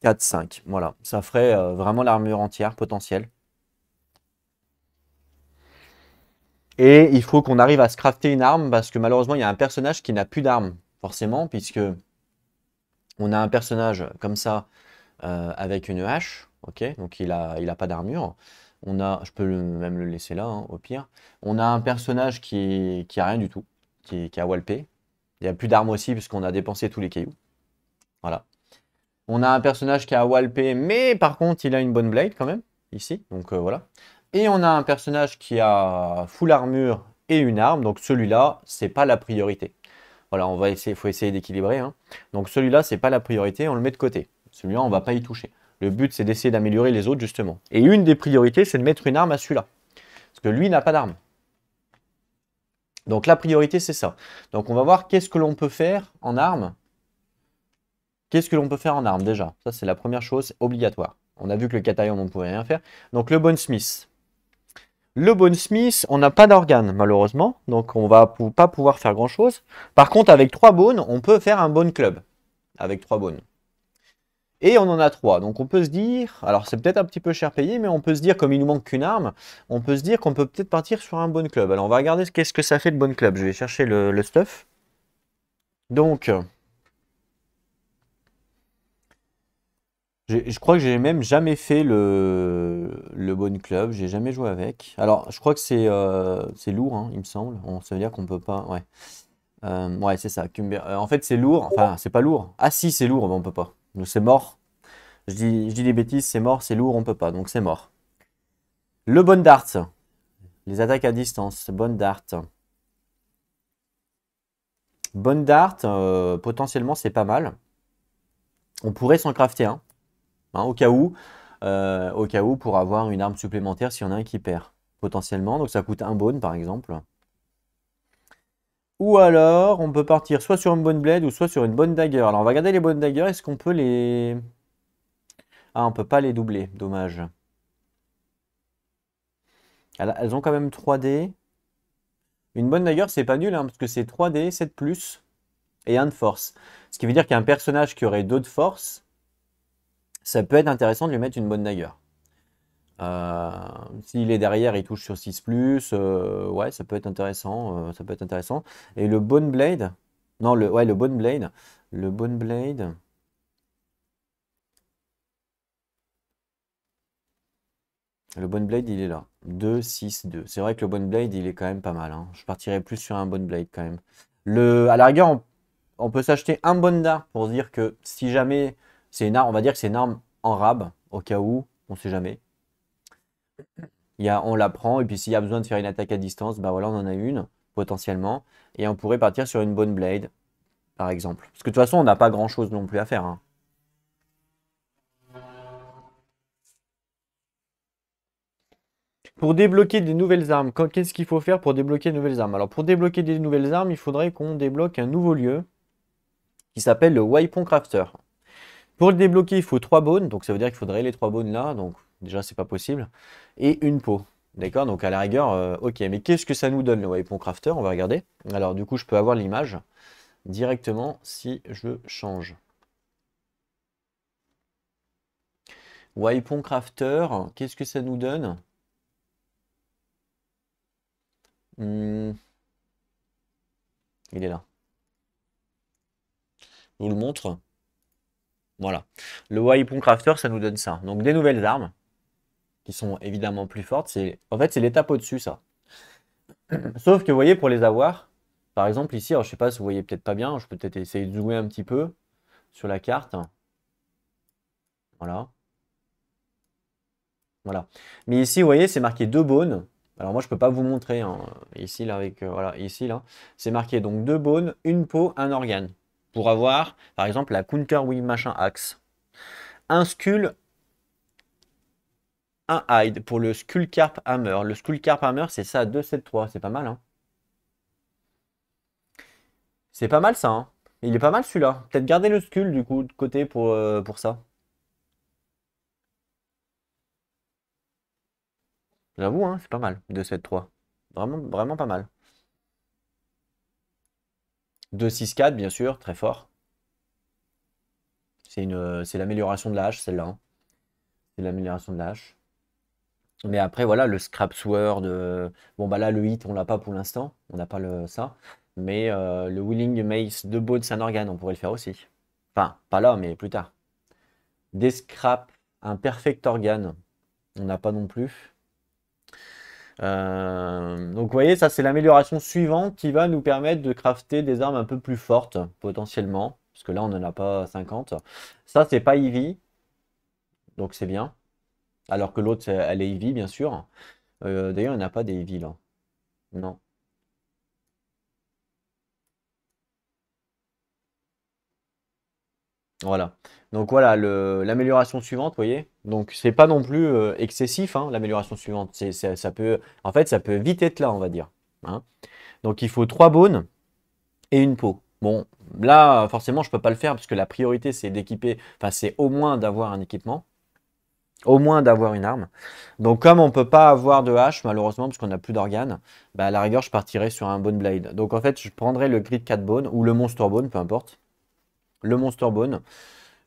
4, 5. Voilà, ça ferait vraiment l'armure entière potentielle. Et il faut qu'on arrive à se crafter une arme parce que malheureusement, il y a un personnage qui n'a plus d'arme, forcément, puisque on a un personnage comme ça avec une hache, ok, donc il a pas d'armure. Je peux même le laisser là, hein, au pire. On a un personnage qui a rien du tout, qui a walpé. Il n'y a plus d'armes aussi puisqu'on a dépensé tous les cailloux. Voilà. On a un personnage qui a walpé, mais par contre, il a une bonne blade quand même, ici. Donc voilà. Et on a un personnage qui a full armure et une arme. Donc celui-là, c'est pas la priorité. Voilà, faut essayer d'équilibrer, hein. Donc celui-là, c'est pas la priorité, on le met de côté. Celui-là, on va pas y toucher. Le but, c'est d'essayer d'améliorer les autres, justement. Et une des priorités, c'est de mettre une arme à celui-là. Parce que lui n'a pas d'arme. Donc la priorité, c'est ça. Donc on va voir qu'est-ce que l'on peut faire en arme. Qu'est-ce que l'on peut faire en arme déjà? Ça, c'est la première chose obligatoire. On a vu que le Katayon, on ne pouvait rien faire. Donc le Bonesmith. Le Bonesmith, on n'a pas d'organe, malheureusement. Donc on va pas pouvoir faire grand-chose. Par contre, avec 3 bones, on peut faire un bone club. Avec 3 bones. Et on en a 3. Donc on peut se dire, alors c'est peut-être un petit peu cher payé, mais on peut se dire, comme il nous manque qu'une arme, on peut se dire qu'on peut peut-être partir sur un bone club. Alors on va regarder qu'est-ce que ça fait de bone club. Je vais chercher le stuff. Donc, je crois que j'ai même jamais fait le Bone Club, j'ai jamais joué avec. Alors, je crois que c'est lourd, hein, il me semble. Ça veut dire qu'on peut pas. Ouais, ouais, c'est ça. En fait, c'est lourd. Enfin, c'est pas lourd. Ah si, c'est lourd, mais on peut pas. Donc c'est mort. Je dis des bêtises, c'est mort, c'est lourd, on peut pas. Donc c'est mort. Le Bone Dart. Les attaques à distance. Bone Dart. Bone Dart, potentiellement, c'est pas mal. On pourrait s'en crafter un. Hein, au cas où pour avoir une arme supplémentaire s'il y en a un qui perd, potentiellement. Donc ça coûte un bone par exemple. Ou alors on peut partir soit sur une bonne blade ou soit sur une bonne dagger. Alors on va regarder les bonnes daggers, est-ce qu'on peut les... Ah, on peut pas les doubler, dommage. Elles ont quand même 3D. Une bonne dagger c'est pas nul, hein, parce que c'est 3D, 7 plus et 1 de force. Ce qui veut dire qu'un personnage qui aurait 2 de force, ça peut être intéressant de lui mettre une bonne dagger. S'il est derrière, il touche sur 6 plus. Ouais, ça peut être intéressant. Ça peut être intéressant. Et le Bone Blade. Non, ouais, le Bone Blade. Le Bone Blade. Le Bone Blade, il est là. 2, 6, 2. C'est vrai que le Bone Blade, il est quand même pas mal, hein. Je partirais plus sur un Bone Blade quand même. À la rigueur, on peut s'acheter un Bone Dart pour se dire que si jamais c'est une arme, on va dire que c'est une arme en rab, au cas où, on sait jamais. On la prend, et puis s'il y a besoin de faire une attaque à distance, bah voilà, on en a une, potentiellement. Et on pourrait partir sur une Bone Blade, par exemple. Parce que de toute façon, on n'a pas grand-chose non plus à faire, hein. Pour débloquer des nouvelles armes, qu'est-ce qu'il faut faire pour débloquer de nouvelles armes? Alors pour débloquer des nouvelles armes, il faudrait qu'on débloque un nouveau lieu qui s'appelle le Weapon Crafter. Pour le débloquer, il faut 3 bones, donc ça veut dire qu'il faudrait les 3 bones là, donc déjà c'est pas possible. Et une peau. D'accord, donc à la rigueur, ok, mais qu'est-ce que ça nous donne le Weapon Crafter? On va regarder. Alors du coup, je peux avoir l'image directement si je change. Weapon Crafter, qu'est-ce que ça nous donne? Hmm, il est là. Je vous le montre. Voilà. Le Weapon Crafter, ça nous donne ça. Donc des nouvelles armes, qui sont évidemment plus fortes. En fait, c'est l'étape au-dessus, ça. Sauf que vous voyez, pour les avoir, par exemple ici, alors je sais pas si vous voyez peut-être pas bien, je peux peut-être essayer de zoomer un petit peu sur la carte. Voilà. Voilà. Mais ici, vous voyez, c'est marqué 2 bones. Alors moi, je peux pas vous montrer, hein. Ici, là, voilà, ici, là. C'est marqué donc 2 bones, une peau, un organe. Pour avoir, par exemple, la Counter Wing Machin Axe. Un Skull, un Hide pour le Skullcarp Hammer. Le Skullcarp Hammer, c'est ça, 2, 7, 3. C'est pas mal, hein. C'est pas mal, ça, hein. Il est pas mal celui-là. Peut-être garder le Skull du coup de côté pour ça. J'avoue, hein, c'est pas mal. 2-7-3. Vraiment, vraiment pas mal. 2-6-4, bien sûr, très fort. C'est l'amélioration de la hache, celle-là, hein. C'est l'amélioration de la hache. Mais après, voilà, le Scrap Sword. Bon, bah là, le hit, on l'a pas pour l'instant. On n'a pas ça. Mais le Willing Mace de Bone San Organe, on pourrait le faire aussi. Enfin, pas là, mais plus tard. Des scraps, un Perfect Organe, on n'a pas non plus. Donc, vous voyez, ça, c'est l'amélioration suivante qui va nous permettre de crafter des armes un peu plus fortes, potentiellement. Parce que là, on n'en a pas 50. Ça, c'est pas Eevee, donc c'est bien. Alors que l'autre, elle est Eevee, bien sûr. D'ailleurs, il n'y en a pas des Eevee, là. Non. Voilà. Donc voilà, l'amélioration suivante, vous voyez. Donc c'est pas non plus excessif, hein, l'amélioration suivante. Ça peut, en fait, ça peut vite être là, on va dire, hein. Donc il faut 3 bones et une peau. Bon, là, forcément, je peux pas le faire parce que la priorité, c'est d'équiper, enfin, c'est au moins d'avoir un équipement, au moins d'avoir une arme. Donc comme on peut pas avoir de hache, malheureusement, parce qu'on n'a plus d'organes, bah, à la rigueur, je partirai sur un bone blade. Donc en fait, je prendrai le grid 4 bone ou le monster bone, peu importe. Le monster bone.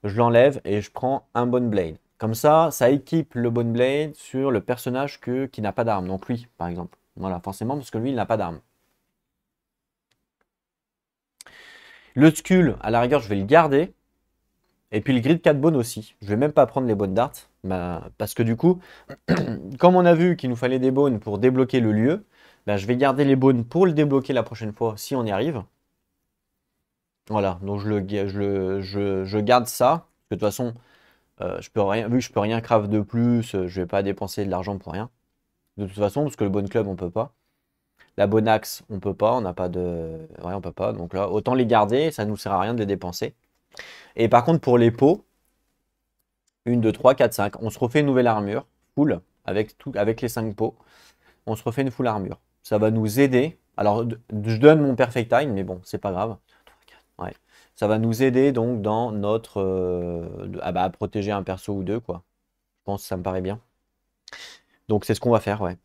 Je l'enlève et je prends un Bone Blade. Comme ça équipe le Bone Blade sur le personnage qui n'a pas d'arme. Donc lui, par exemple. Voilà, forcément, parce que lui, il n'a pas d'arme. Le Skull, à la rigueur, je vais le garder. Et puis le Grid 4 Bone aussi. Je vais même pas prendre les Bones d'Art. Bah, parce que du coup, comme on a vu qu'il nous fallait des bones pour débloquer le lieu, bah, je vais garder les bones pour le débloquer la prochaine fois si on y arrive. Voilà, donc je garde ça. De toute façon, je peux rien, vu que je peux rien craft de plus, je vais pas dépenser de l'argent pour rien. De toute façon, parce que le Bone Club, on peut pas. La Bonne Axe, on peut pas, on n'a pas de. Ouais, on peut pas. Donc là, autant les garder, ça nous sert à rien de les dépenser. Et par contre, pour les pots, 1, 2, 3, 4, 5, on se refait une nouvelle armure, full, avec les 5 pots. On se refait une full armure. Ça va nous aider. Alors, je donne mon perfect time, mais bon, c'est pas grave. Ouais. Ça va nous aider donc dans notre. À protéger un perso ou deux, quoi. Je pense que ça me paraît bien. Donc, c'est ce qu'on va faire, ouais.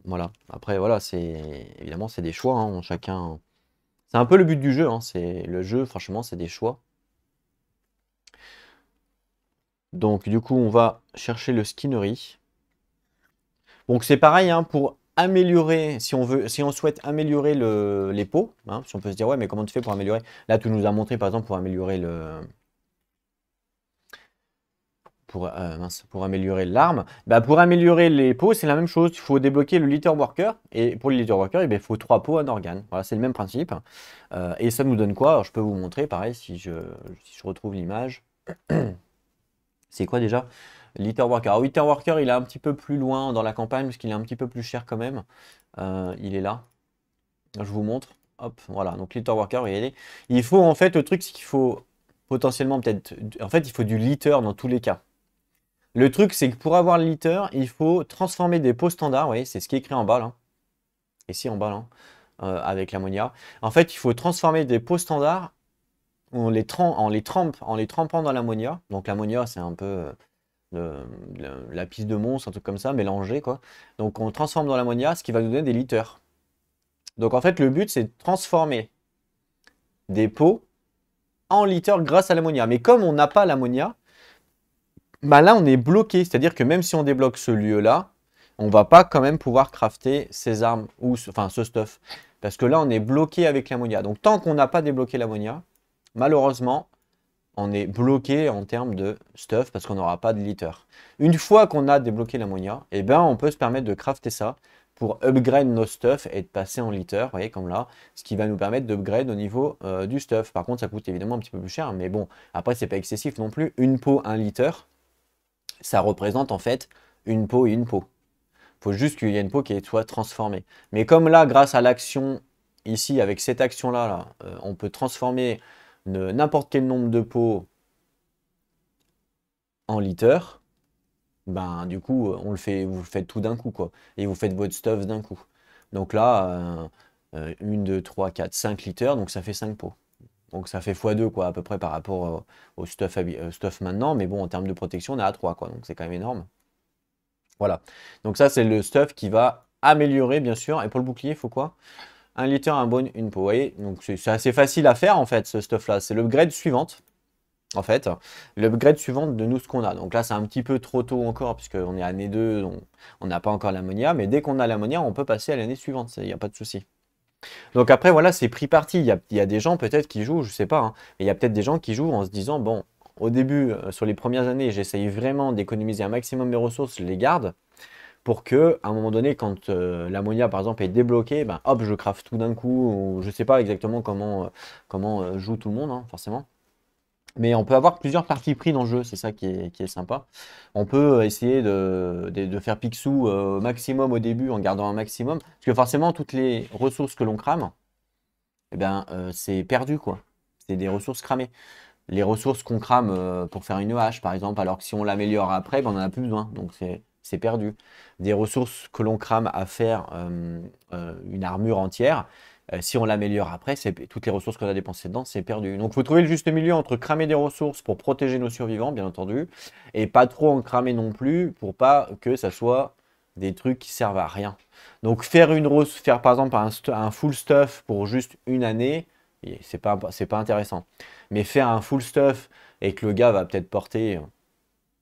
Voilà. Après, voilà, évidemment, c'est des choix, hein, chacun. C'est un peu le but du jeu, hein, c'est le jeu, franchement, c'est des choix. Donc, du coup, on va chercher le skinnery. Donc, c'est pareil, hein, pour améliorer, si on souhaite améliorer les pots, hein, si on peut se dire, ouais, mais comment tu fais pour améliorer? Là, tu nous as montré, par exemple, pour améliorer pour améliorer l'arme. Bah, pour améliorer les pots, c'est la même chose. Il faut débloquer le Litter Worker. Et pour le Litter Worker, eh ben, il faut 3 pots en organe. Voilà, c'est le même principe. Et ça nous donne quoi? Alors, je peux vous montrer, pareil, si je retrouve l'image. C'est quoi déjà? Litter Worker. Alors, Litter Worker, il est un petit peu plus loin dans la campagne, parce qu'il est un petit peu plus cher quand même. Il est là. Je vous montre. Hop, voilà. Donc, Litter Worker, vous voyez. Il faut, en fait, le truc, c'est qu'il faut potentiellement peut-être. En fait, il faut du litter dans tous les cas. Le truc, c'est que pour avoir le litter, il faut transformer des pots standards. Vous voyez, c'est ce qui est écrit en bas, là. Ici, en bas, là, avec l'ammonia. En fait, il faut transformer des pots standards en les trempant dans l'ammonia. Donc, l'ammonia, c'est un peu la piste de monstre, un truc comme ça, mélangé, quoi. Donc, on le transforme dans l'ammonia, ce qui va nous donner des litters. Donc, en fait, le but, c'est de transformer des pots en litters grâce à l'ammonia. Mais comme on n'a pas l'ammonia, bah là, on est bloqué. C'est-à-dire que même si on débloque ce lieu-là, on va pas quand même pouvoir crafter ces armes ou enfin ce stuff. Parce que là, on est bloqué avec l'ammonia. Donc tant qu'on n'a pas débloqué l'ammonia, malheureusement, on est bloqué en termes de stuff parce qu'on n'aura pas de litter. Une fois qu'on a débloqué l'ammonia, eh ben, on peut se permettre de crafter ça pour upgrade nos stuff et de passer en litter, vous voyez, comme là, ce qui va nous permettre d'upgrade au niveau du stuff. Par contre, ça coûte évidemment un petit peu plus cher, mais bon, après, c'est pas excessif non plus. Une peau, un litter, ça représente en fait une peau et une peau. Il faut juste qu'il y ait une peau qui soit transformée. Mais comme là, grâce à l'action, ici, avec cette action-là, on peut transformer n'importe quel nombre de peaux en litre, ben du coup, vous le faites tout d'un coup, quoi. Et vous faites votre stuff d'un coup. Donc là, 1, 2, 3, 4, 5 litres, donc ça fait 5 pots. Donc ça fait x2 quoi, à peu près par rapport au stuff maintenant. Mais bon, en termes de protection, on est à 3 quoi. Donc c'est quand même énorme. Voilà. Donc ça, c'est le stuff qui va améliorer, bien sûr. Et pour le bouclier, il faut quoi? Un litter, un bone, une peau. Vous voyez? Donc c'est assez facile à faire en fait, ce stuff-là. C'est l'upgrade suivante. En fait, l'upgrade suivante de nous ce qu'on a. Donc là, c'est un petit peu trop tôt encore, puisqu'on est à année 2, donc on n'a pas encore l'ammonia. Mais dès qu'on a l'ammonia, on peut passer à l'année suivante. Il n'y a pas de souci. Donc après, voilà, c'est pris parti. Il y a des gens peut-être qui jouent, je sais pas, hein, mais il y a peut-être des gens qui jouent en se disant, bon, au début, sur les premières années, j'essaye vraiment d'économiser un maximum mes ressources, je les garde, pour que, à un moment donné, quand l'ammonia, par exemple, est débloquée, ben, hop, je craft tout d'un coup, ou je sais pas exactement comment joue tout le monde, hein, forcément. Mais on peut avoir plusieurs parties pris dans le jeu, c'est ça qui est sympa. On peut essayer de faire Picsou au maximum au début en gardant un maximum. Parce que forcément, toutes les ressources que l'on crame, eh ben, c'est perdu, quoi. C'est des ressources cramées. Les ressources qu'on crame pour faire une hache, par exemple, alors que si on l'améliore après, ben, on n'en a plus besoin. Donc c'est perdu. Des ressources que l'on crame à faire une armure entière, si on l'améliore après, toutes les ressources qu'on a dépensées dedans, c'est perdu. Donc il faut trouver le juste milieu entre cramer des ressources pour protéger nos survivants, bien entendu, et pas trop en cramer non plus pour pas que ça soit des trucs qui servent à rien. Donc faire par exemple un full stuff pour juste une année, c'est pas intéressant. Mais faire un full stuff et que le gars va peut-être porter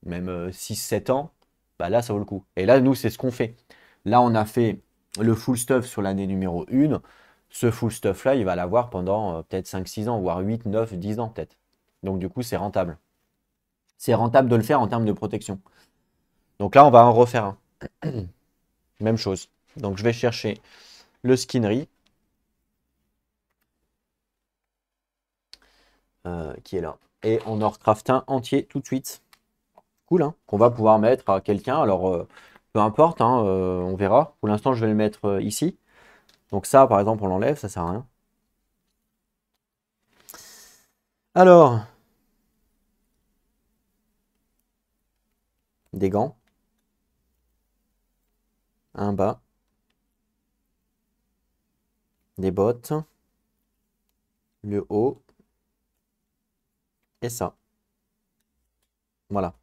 même 6-7 ans, bah là ça vaut le coup. Et là, nous, c'est ce qu'on fait. Là, on a fait le full stuff sur l'année numéro 1. Ce full stuff-là, il va l'avoir pendant peut-être 5-6 ans, voire 8, 9, 10 ans peut-être. Donc du coup, c'est rentable. C'est rentable de le faire en termes de protection. Donc là, on va en refaire un. Même chose. Donc je vais chercher le skinnery. Qui est là. Et on en recraft un entier tout de suite. Cool, hein, qu'on va pouvoir mettre à quelqu'un. Alors, peu importe, hein, on verra. Pour l'instant, je vais le mettre ici. Donc ça, par exemple, on l'enlève, ça sert à rien. Alors, des gants. Un bas. Des bottes. Le haut. Et ça. Voilà.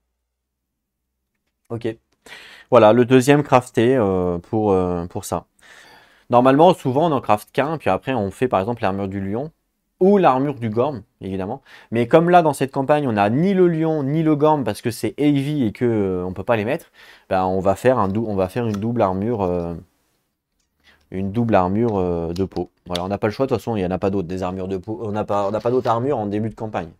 Ok. Voilà, le deuxième crafté pour ça. Normalement, souvent, on en craft qu'un, puis après, on fait par exemple l'armure du lion ou l'armure du gorm, évidemment. Mais comme là, dans cette campagne, on n'a ni le lion ni le gorm parce que c'est heavy et que on peut pas les mettre, ben, on va faire une double armure, de peau. Voilà, on n'a pas le choix, de toute façon, il n'y en a pas d'autres, des armures de peau. On n'a pas d'autres armures en début de campagne.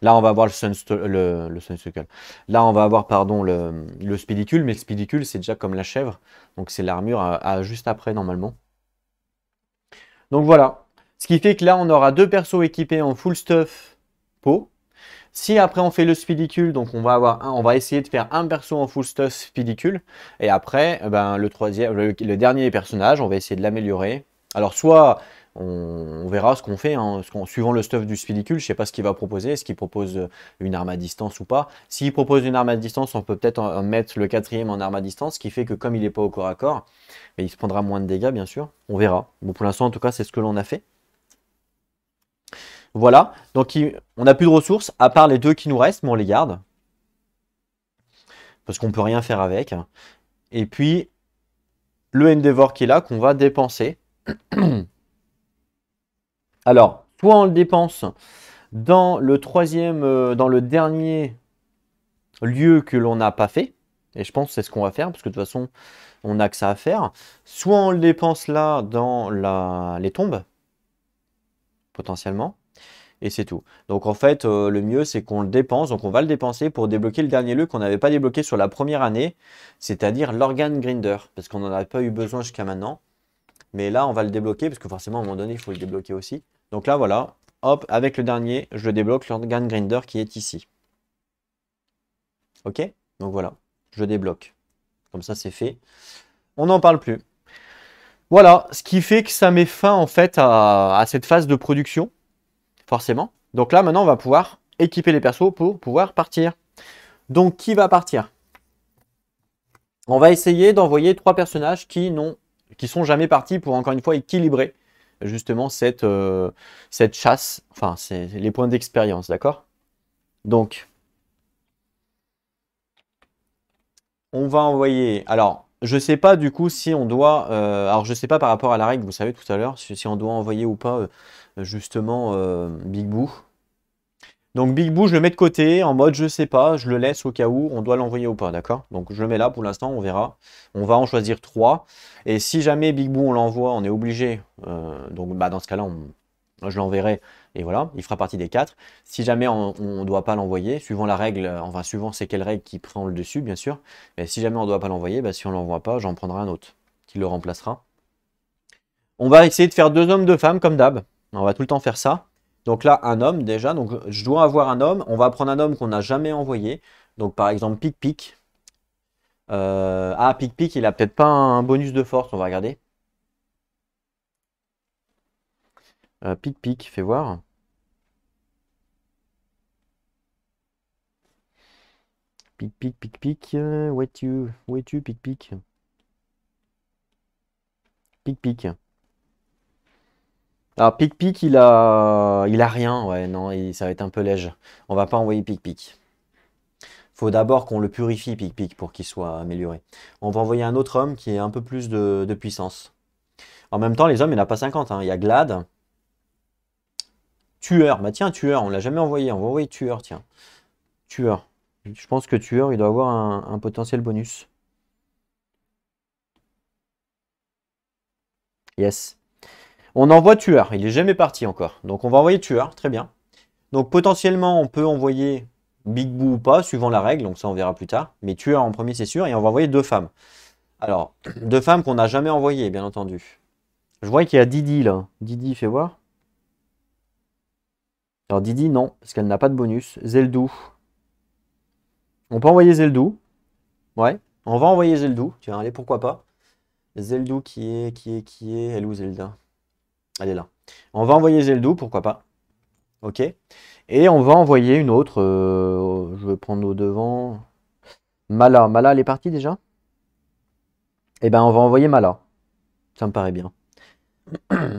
Là, on va avoir le Sunstuckle. Là, on va avoir, pardon, le Spidicule, mais le Spidicule, c'est déjà comme la chèvre. Donc, c'est l'armure juste après, normalement. Donc, voilà. Ce qui fait que là, on aura deux persos équipés en full stuff peau. Si après, on fait le Spidicule, donc on va essayer de faire un perso en full stuff Spidicule. Et après, ben, le dernier personnage, on va essayer de l'améliorer. Alors, soit... On verra ce qu'on fait, hein, suivant le stuff du Spidicule, je ne sais pas ce qu'il va proposer, est-ce qu'il propose une arme à distance ou pas. S'il propose une arme à distance, on peut peut-être mettre le quatrième en arme à distance, ce qui fait que comme il n'est pas au corps à corps, mais il se prendra moins de dégâts bien sûr, on verra. Bon, pour l'instant en tout cas c'est ce que l'on a fait. Voilà, donc on n'a plus de ressources, à part les deux qui nous restent, mais on les garde. Parce qu'on ne peut rien faire avec. Et puis, le Endeavor qui est là, qu'on va dépenser. Alors, soit on le dépense dans le dernier lieu que l'on n'a pas fait, et je pense que c'est ce qu'on va faire, parce que de toute façon, on n'a que ça à faire. Soit on le dépense là dans les tombes, potentiellement, et c'est tout. Donc en fait, le mieux, c'est qu'on le dépense, donc on va le dépenser pour débloquer le dernier lieu qu'on n'avait pas débloqué sur la première année, c'est-à-dire l'Organ Grinder, parce qu'on n'en avait pas eu besoin jusqu'à maintenant. Mais là, on va le débloquer, parce que forcément, à un moment donné, il faut le débloquer aussi. Donc là, voilà, hop, avec le dernier, je le débloque, l'Organ Grinder qui est ici. Ok? Donc voilà, je débloque. Comme ça, c'est fait. On n'en parle plus. Voilà, ce qui fait que ça met fin, en fait, à cette phase de production, forcément. Donc là, maintenant, on va pouvoir équiper les persos pour pouvoir partir. Donc, qui va partir? On va essayer d'envoyer 3 personnages qui sont jamais partis pour, encore une fois, équilibrer justement cette chasse, enfin c'est les points d'expérience, d'accord? Donc, on va envoyer, alors je sais pas du coup si on doit, alors je sais pas par rapport à la règle, vous savez tout à l'heure, si on doit envoyer ou pas justement Big Boo. Donc Big Boo, je le mets de côté, en mode je sais pas, je le laisse au cas où on doit l'envoyer ou pas, d'accord? Donc je le mets là pour l'instant, on verra. On va en choisir 3. Et si jamais Big Boo on l'envoie, on est obligé, donc bah, dans ce cas-là, je l'enverrai et voilà, il fera partie des 4. Si jamais on ne doit pas l'envoyer, suivant la règle, enfin suivant c'est quelle règle qui prend le dessus, bien sûr. Mais si jamais on ne doit pas l'envoyer, bah, si on ne l'envoie pas, j'en prendrai un autre qui le remplacera. On va essayer de faire 2 hommes, 2 femmes comme d'hab. On va tout le temps faire ça. Donc là, un homme déjà. Donc je dois avoir un homme. On va prendre un homme qu'on n'a jamais envoyé. Donc par exemple, Pic Pic. Ah, Pic Pic, il a peut-être pas un bonus de force. On va regarder. Pic Pic, fais voir. Pic Pic, Pic Pic. Où es-tu, Pic Pic? Pic Pic. Alors Pic Pic, il a rien. Ouais, non, ça va être un peu léger. On va pas envoyer Pic Pic. Faut d'abord qu'on le purifie, Pic Pic, pour qu'il soit amélioré. On va envoyer un autre homme qui ait un peu plus de puissance. En même temps, les hommes, il n'y en a pas 50. Hein. Il y a Glad. Tueur. Bah tiens, Tueur, on l'a jamais envoyé. On va envoyer Tueur, tiens. Tueur. Je pense que Tueur, il doit avoir un potentiel bonus. Yes. On envoie Tueur. Il n'est jamais parti encore. Donc on va envoyer Tueur. Très bien. Donc potentiellement, on peut envoyer Big Boo ou pas, suivant la règle. Donc ça, on verra plus tard. Mais Tueur en premier, c'est sûr. Et on va envoyer 2 femmes. Alors, 2 femmes qu'on n'a jamais envoyées, bien entendu. Je vois qu'il y a Didi là. Didi, fais voir. Alors Didi, non, parce qu'elle n'a pas de bonus. Zeldou. On peut envoyer Zeldou. Ouais, on va envoyer Zeldou. Tiens, allez, pourquoi pas. Zeldou qui est. Elle est où Zelda? Elle est là. On va envoyer Zeldou, pourquoi pas. Ok. Et on va envoyer une autre. Je vais prendre au devant. Mala. Mala, elle est partie déjà? Eh ben, on va envoyer Mala. Ça me paraît bien.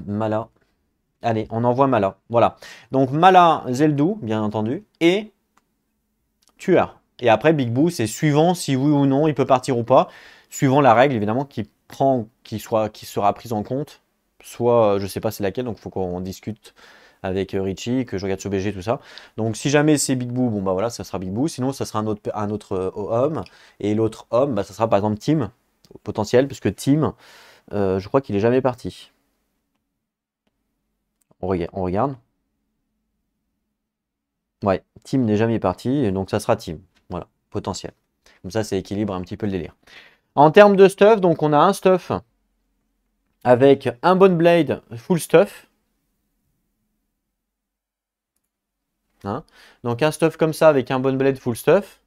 Mala. Allez, on envoie Mala. Voilà. Donc Mala, Zeldou, bien entendu. Et Tueur. Et après, Big Boo, c'est suivant si oui ou non il peut partir ou pas. Suivant la règle, évidemment, qui sera prise en compte. Soit, je sais pas c'est laquelle, donc il faut qu'on discute avec Richie, que je regarde sur BG, tout ça. Donc si jamais c'est Big Boo, bon bah voilà, ça sera Big Boo. Sinon, ça sera un autre homme. Et l'autre homme, bah, ça sera par exemple Tim, potentiel, puisque Tim, je crois qu'il est jamais parti. On regarde. Ouais, Tim n'est jamais parti, et donc ça sera Tim. Voilà, potentiel. Comme ça équilibre un petit peu le délire. En termes de stuff, donc on a un stuff avec un Bone Blade full stuff. Hein, donc un stuff comme ça avec un Bone Blade full stuff.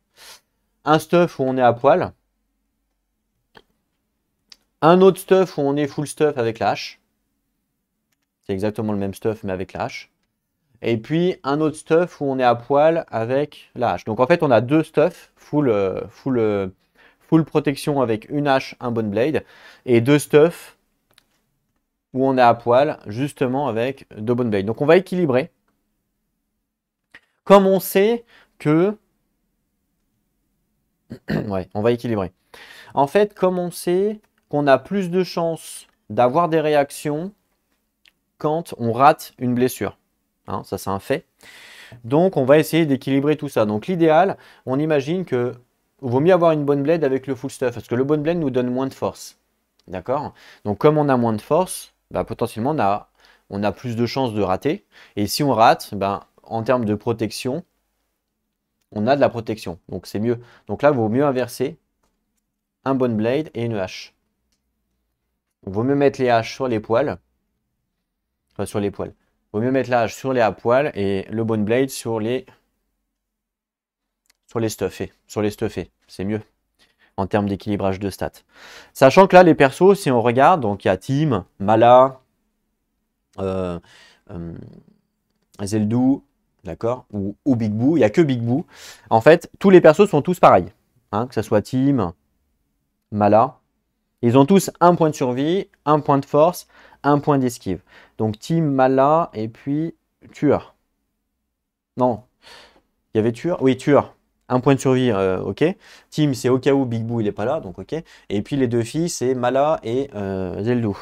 Un stuff où on est à poil. Un autre stuff où on est full stuff avec la hache. C'est exactement le même stuff mais avec la hache. Et puis un autre stuff où on est à poil avec la hache. Donc en fait on a 2 stuff full protection avec une hache, un Bone Blade. Et 2 stuff où on est à poil justement avec 2 Bone Blade. Donc on va équilibrer. Comme on sait que... ouais, on va équilibrer. En fait, comme on sait qu'on a plus de chances d'avoir des réactions quand on rate une blessure. Hein, ça, c'est un fait. Donc, on va essayer d'équilibrer tout ça. Donc, l'idéal, on imagine que vaut mieux avoir une Bone Blade avec le full stuff, parce que le Bone Blade nous donne moins de force. D'accord? Donc, comme on a moins de force, bah, potentiellement, on a plus de chances de rater. Et si on rate, ben, en termes de protection, on a de la protection. Donc, c'est mieux. Donc là, il vaut mieux inverser un Bone Blade et une hache. Il vaut mieux mettre les haches sur les poils. Enfin, sur les poils. Il vaut mieux mettre la hache sur les à poils et le Bone Blade sur les stuffés. Sur les stuffés. C'est mieux en termes d'équilibrage de stats. Sachant que là, les persos, si on regarde, donc il y a Tim, Mala, Zeldou, d'accord, ou Big Boo, il n'y a que Big Boo. En fait, tous les persos sont tous pareils. Hein, que ce soit Tim, Mala. Ils ont tous un point de survie, un point de force, un point d'esquive. Donc team, Mala, et puis tueur. Non, il y avait tueur. Oui, tueur. Un point de survie, ok. Team, c'est au cas où Big Boo il est pas là, donc ok. Et puis les deux filles, c'est Mala et Zeldou.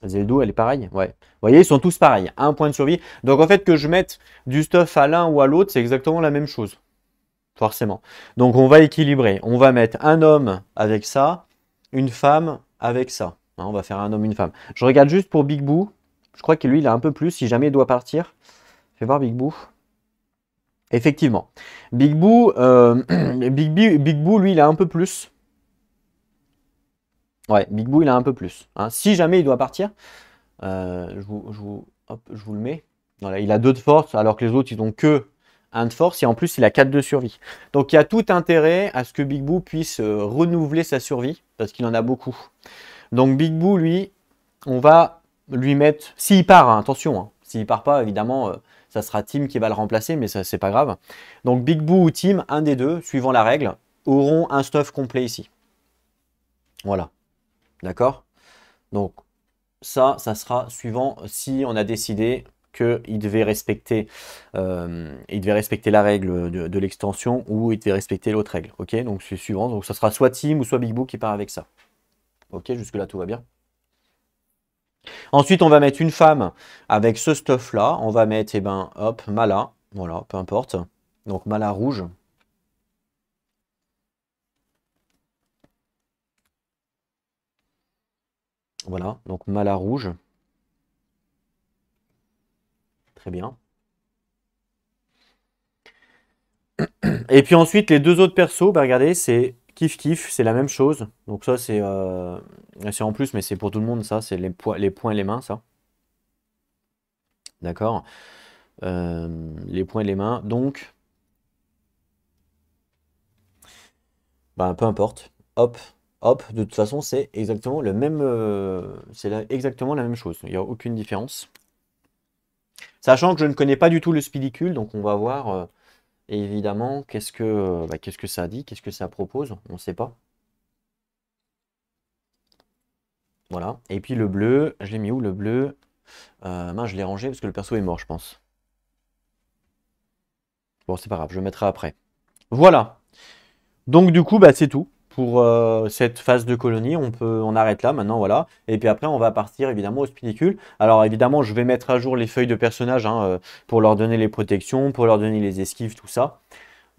Zeldou, elle est pareille? Ouais. Vous voyez, ils sont tous pareils. Un point de survie. Donc en fait, que je mette du stuff à l'un ou à l'autre, c'est exactement la même chose. Forcément. Donc on va équilibrer. On va mettre un homme avec ça, une femme avec ça. Hein, on va faire un homme, une femme. Je regarde juste pour Big Boo. Je crois que lui, il a un peu plus, si jamais il doit partir. Fais voir Big Boo. Effectivement. Big Boo, Big Boo, lui, il a un peu plus. Ouais, Big Boo, il a un peu plus. Hein. Si jamais il doit partir, hop, je vous le mets. Voilà, il a 2 de force, alors que les autres, ils n'ont que 1 de force. Et en plus, il a 4 de survie. Donc, il y a tout intérêt à ce que Big Boo puisse renouveler sa survie, parce qu'il en a beaucoup. Donc, Big Boo, lui, on va lui mettre... S'il part, hein, attention, hein, s'il part pas, évidemment, ça sera Tim qui va le remplacer, mais ça, c'est pas grave. Donc, Big Boo ou Tim, un des deux, suivant la règle, auront un stuff complet ici. Voilà. D'accord? Donc, ça sera suivant si on a décidé qu'il devait respecter, la règle de l'extension ou il devait respecter l'autre règle. Ok, donc c'est suivant. Donc ça sera soit Tim ou soit Big Boo qui part avec ça. Ok, jusque-là tout va bien. Ensuite, on va mettre une femme avec ce stuff-là. On va mettre, eh ben, hop, Mala. Voilà, peu importe. Donc Mala rouge. Voilà, donc Mala rouge. Très bien. Et puis ensuite, les deux autres persos, bah regardez, c'est kiff kiff, c'est la même chose. Donc ça, c'est en plus, mais c'est pour tout le monde, ça, c'est les poings et les mains, ça. D'accord? Les poings et les mains. Donc, bah, peu importe. Hop, hop. De toute façon, c'est exactement le même, exactement la même chose. Il n'y a aucune différence. Sachant que je ne connais pas du tout le spidicule, donc on va voir évidemment qu'est-ce que ça dit, qu'est-ce que ça propose. On ne sait pas. Voilà. Et puis le bleu, je l'ai mis où le bleu? Mince, je l'ai rangé parce que le perso est mort, je pense. Bon, c'est pas grave, je le mettrai après. Voilà. Donc du coup, bah, c'est tout pour cette phase de colonie. On arrête là maintenant, voilà. Et puis après, on va partir évidemment au spidicule. Alors évidemment, je vais mettre à jour les feuilles de personnages hein, pour leur donner les protections, pour leur donner les esquives, tout ça.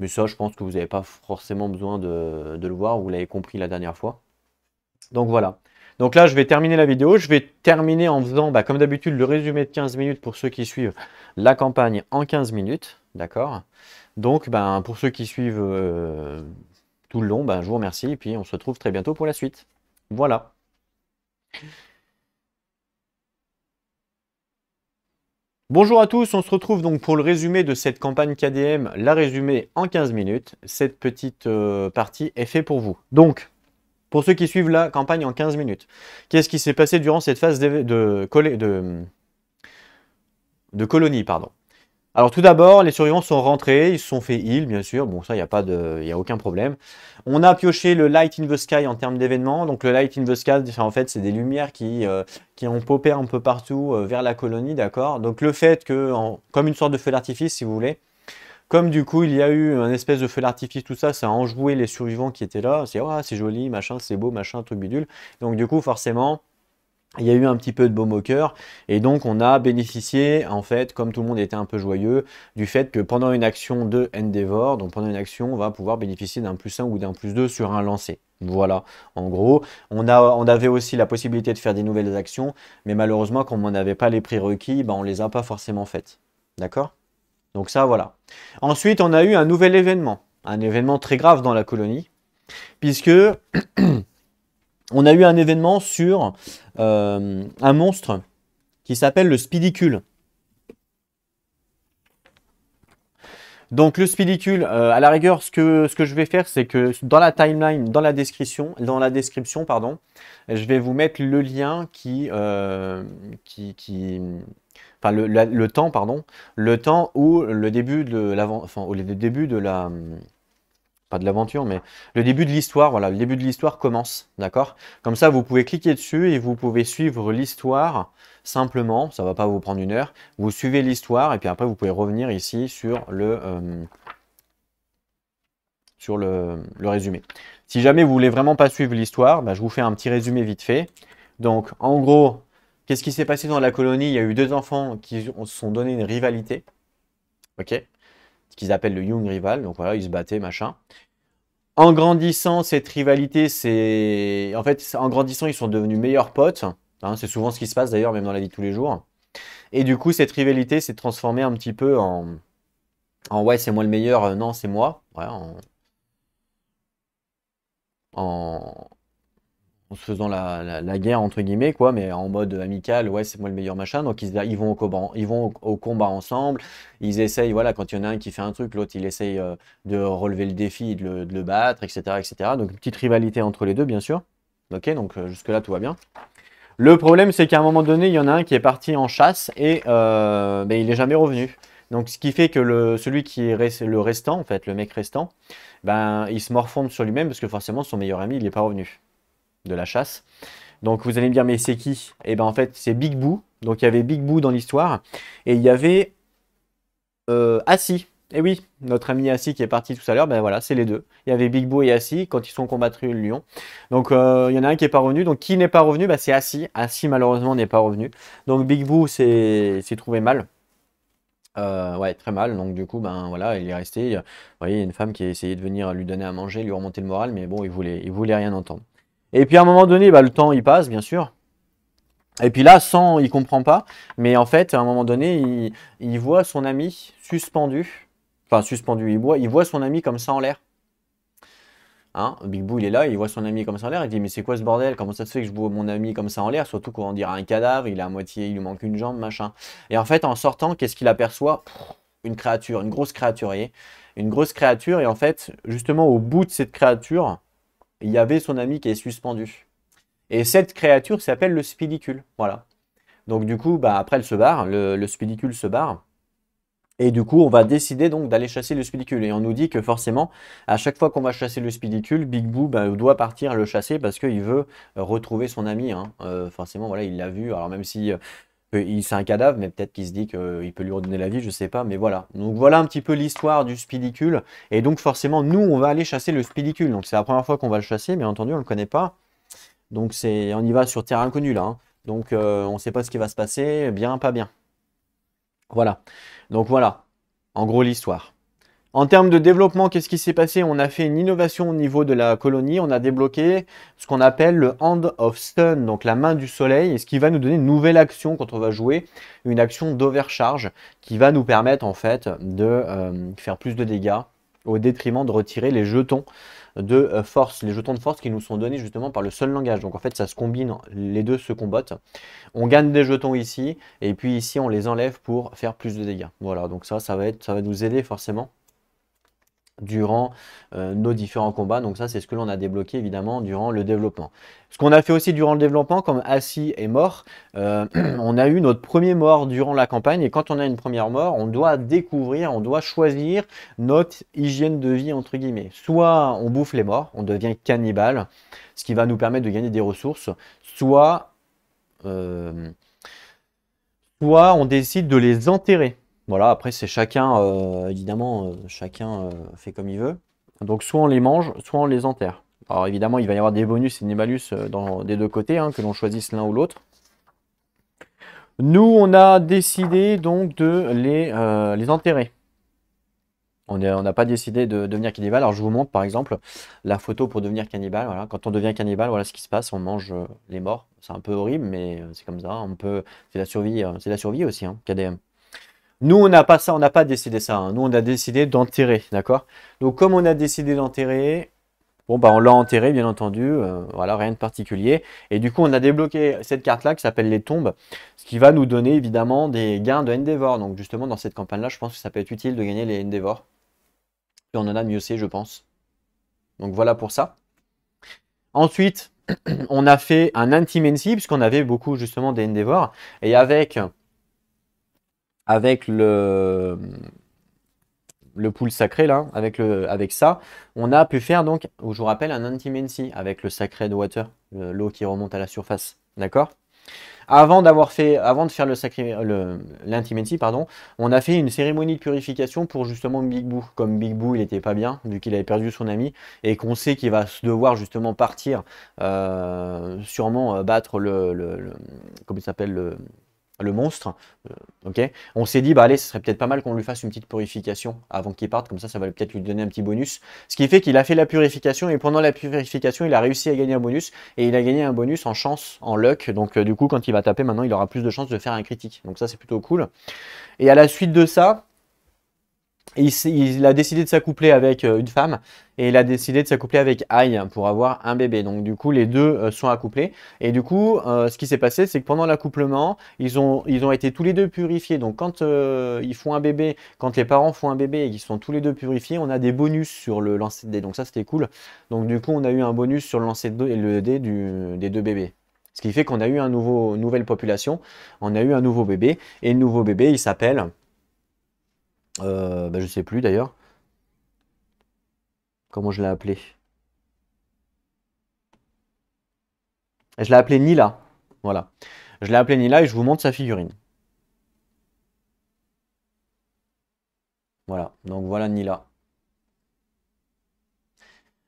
Mais ça, je pense que vous n'avez pas forcément besoin de le voir. Vous l'avez compris la dernière fois. Donc voilà. Donc là, je vais terminer la vidéo. Je vais terminer en faisant, bah, comme d'habitude, le résumé de 15 minutes pour ceux qui suivent la campagne en 15 minutes. D'accord? Donc, ben, pour ceux qui suivent tout le long, ben, je vous remercie. Et puis, on se retrouve très bientôt pour la suite. Voilà. Bonjour à tous, on se retrouve donc pour le résumé de cette campagne KDM, la résumé en 15 minutes. Cette petite partie est faite pour vous. Donc, pour ceux qui suivent la campagne en 15 minutes, qu'est-ce qui s'est passé durant cette phase de colonie, pardon. Alors tout d'abord, les survivants sont rentrés, ils se sont fait heal, bien sûr. Bon, ça, il n'y a aucun problème. On a pioché le Light in the Sky en termes d'événements. Donc le Light in the Sky, en fait, c'est des lumières qui ont popé un peu partout vers la colonie, d'accord? Donc le fait que, comme une sorte de feu d'artifice, si vous voulez, comme du coup, il y a eu un espèce de feu d'artifice, tout ça, ça a enjoué les survivants qui étaient là. C'est oh, c'est joli, machin, c'est beau, machin, truc bidule. Donc du coup, forcément, il y a eu un petit peu de baume au cœur et donc on a bénéficié en fait, comme tout le monde était un peu joyeux, du fait que pendant une action de Endeavor, donc pendant une action, on va pouvoir bénéficier d'un +1 ou d'un +2 sur un lancer. Voilà, en gros, on avait aussi la possibilité de faire des nouvelles actions, mais malheureusement, comme on n'avait pas les prérequis, ben, on les a pas forcément faites. D'accord? Donc ça, voilà. Ensuite, on a eu un nouvel événement, un événement très grave dans la colonie, puisque on a eu un événement sur un monstre qui s'appelle le Spidicule. Donc le Spidicule, à la rigueur, ce que je vais faire, c'est que dans la timeline, dans la description, pardon, je vais vous mettre le lien enfin le temps, pardon, le temps où le début de pas de l'aventure, mais le début de l'histoire, voilà, le début de l'histoire commence, d'accord? Comme ça, vous pouvez cliquer dessus et vous pouvez suivre l'histoire simplement, ça va pas vous prendre une heure, vous suivez l'histoire et puis après, vous pouvez revenir ici sur le résumé. Si jamais vous voulez vraiment pas suivre l'histoire, bah, je vous fais un petit résumé vite fait. Donc, en gros, qu'est-ce qui s'est passé dans la colonie? Il y a eu deux enfants qui se sont donné une rivalité, ok? Ce qu'ils appellent le Young Rival, donc voilà, ils se battaient, machin. En grandissant, cette rivalité, c'est... En fait, en grandissant, ils sont devenus meilleurs potes. Hein, c'est souvent ce qui se passe d'ailleurs, même dans la vie de tous les jours. Et du coup, cette rivalité s'est transformée un petit peu en ouais, c'est moi le meilleur, non, c'est moi. Ouais, en, en se faisant la guerre, entre guillemets, quoi, mais en mode amical, ouais, c'est moi le meilleur machin. Donc, ils vont au combat ensemble. Ils essayent, voilà, quand il y en a un qui fait un truc, l'autre, il essaye de relever le défi, de le battre, etc., etc. Donc, une petite rivalité entre les deux, bien sûr. Ok, donc jusque-là, tout va bien. Le problème, c'est qu'à un moment donné, il y en a un qui est parti en chasse et ben, il n'est jamais revenu. Donc, ce qui fait que celui qui est le restant, en fait, le mec restant, ben, il se morfonde sur lui-même parce que forcément, son meilleur ami, il n'est pas revenu de la chasse. Donc vous allez me dire, mais c'est qui? Et ben en fait, c'est Big Boo. Donc il y avait Big Boo dans l'histoire. Et il y avait Assi. Et oui, notre ami Assi qui est parti tout à l'heure, ben voilà, c'est les deux. Il y avait Big Boo et Assi quand ils sont combattus le lion. Donc il y en a un qui n'est pas revenu. Donc qui n'est pas revenu? Ben, c'est Assi. Assi malheureusement n'est pas revenu. Donc Big Boo s'est trouvé mal. Ouais, très mal. Donc du coup, ben voilà, il est resté. Vous voyez, il y a une femme qui a essayé de venir lui donner à manger, lui remonter le moral, mais bon, il voulait rien entendre. Et puis à un moment donné, bah, le temps il passe, bien sûr. Et puis là, il comprend pas. Mais en fait, à un moment donné, il voit son ami suspendu. Enfin, suspendu, il voit son ami comme ça en l'air. Hein, Big Boo, il est là, il voit son ami comme ça en l'air. Il dit, mais c'est quoi ce bordel? Comment ça se fait que je vois mon ami comme ça en l'air? Surtout qu'on dirait un cadavre, il est à moitié, il lui manque une jambe, machin. Et en fait, en sortant, qu'est-ce qu'il aperçoit? Une créature, une grosse créature, vous voyez. Une grosse créature. Et en fait, justement, au bout de cette créature, il y avait son ami qui est suspendu. Et cette créature s'appelle le spidicule. Voilà. Donc du coup, bah, après elle se barre, le spidicule se barre. Et du coup, on va décider donc d'aller chasser le spidicule. Et on nous dit que forcément, à chaque fois qu'on va chasser le spidicule, Big Boo bah, doit partir le chasser parce qu'il veut retrouver son ami. Hein. Forcément, voilà, il l'a vu. Alors même si c'est un cadavre, mais peut-être qu'il se dit qu'il peut lui redonner la vie, je sais pas. Mais voilà. Donc voilà un petit peu l'histoire du spidicule. Et donc forcément, nous, on va aller chasser le spidicule. Donc c'est la première fois qu'on va le chasser, bien entendu, on ne le connaît pas. Donc on y va sur terre inconnue là. Hein. Donc on ne sait pas ce qui va se passer, bien, pas bien. Voilà. Donc voilà, en gros l'histoire. En termes de développement, qu'est-ce qui s'est passé? On a fait une innovation au niveau de la colonie. On a débloqué ce qu'on appelle le Hand of Sun, donc la main du soleil, et ce qui va nous donner une nouvelle action quand on va jouer, une action d'overcharge qui va nous permettre en fait de faire plus de dégâts au détriment de retirer les jetons de force, les jetons de force qui nous sont donnés justement par le seul langage. Donc en fait, ça se combine, les deux se combattent. On gagne des jetons ici, et puis ici, on les enlève pour faire plus de dégâts. Voilà, donc ça va nous aider forcément durant nos différents combats. Donc ça, c'est ce que l'on a débloqué évidemment durant le développement. Ce qu'on a fait aussi durant le développement, comme Assi est mort, on a eu notre premier mort durant la campagne. Et quand on a une première mort, on doit découvrir, on doit choisir notre hygiène de vie, entre guillemets. Soit on bouffe les morts, on devient cannibale, ce qui va nous permettre de gagner des ressources, soit on décide de les enterrer. Voilà, après c'est chacun, évidemment, chacun fait comme il veut. Donc soit on les mange, soit on les enterre. Alors évidemment, il va y avoir des bonus et des malus des deux côtés, hein, que l'on choisisse l'un ou l'autre. Nous, on a décidé donc de les enterrer. On n'a pas décidé de devenir cannibale. Alors je vous montre par exemple la photo pour devenir cannibale. Voilà. Quand on devient cannibale, voilà ce qui se passe. On mange les morts. C'est un peu horrible, mais c'est comme ça. C'est la survie aussi, hein, KDM. Nous, on n'a pas ça, on n'a pas décidé ça. Hein. Nous, on a décidé d'enterrer, d'accord? Donc, comme on a décidé d'enterrer, bon, bah, on l'a enterré, bien entendu. Voilà, rien de particulier. Et du coup, on a débloqué cette carte-là qui s'appelle les tombes, ce qui va nous donner évidemment des gains de Endeavor. Donc, justement, dans cette campagne-là, je pense que ça peut être utile de gagner les Endeavor. Plus on en a, mieux c'est, je pense. Donc, voilà pour ça. Ensuite, on a fait un Intimacy, puisqu'on avait beaucoup justement des Endeavor. Et avec le pool sacré là, avec ça, on a pu faire donc, je vous rappelle, un Intimacy avec le Sacred Water, l'eau qui remonte à la surface, d'accord? Avant de faire l'Intimacy, pardon, on a fait une cérémonie de purification pour justement Big Boo. Comme Big Boo, il était pas bien, vu qu'il avait perdu son ami, et qu'on sait qu'il va devoir justement partir, sûrement battre comment il s'appelle, le monstre, ok. On s'est dit, bah allez, ce serait peut-être pas mal qu'on lui fasse une petite purification avant qu'il parte, comme ça va peut-être lui donner un petit bonus. Ce qui fait qu'il a fait la purification, et pendant la purification, il a réussi à gagner un bonus, et il a gagné un bonus en chance, en luck, donc du coup, quand il va taper, maintenant, il aura plus de chances de faire un critique. Donc ça, c'est plutôt cool. Et à la suite de ça, il a décidé de s'accoupler avec une femme et il a décidé de s'accoupler avec Aïe pour avoir un bébé. Donc du coup, les deux sont accouplés. Et du coup, ce qui s'est passé, c'est que pendant l'accouplement, ils ont été tous les deux purifiés. Donc quand ils font un bébé, quand les parents font un bébé et qu'ils sont tous les deux purifiés, on a des bonus sur le lancer de dés. Donc ça, c'était cool. Donc du coup, on a eu un bonus sur le lancer de dés et le dé des deux bébés. Ce qui fait qu'on a eu une nouvelle population. On a eu un nouveau bébé. Et le nouveau bébé, il s'appelle... je sais plus d'ailleurs. Comment je l'ai appelé? Je l'ai appelé Nila. Voilà. Je l'ai appelé Nila et je vous montre sa figurine. Voilà. Donc voilà Nila.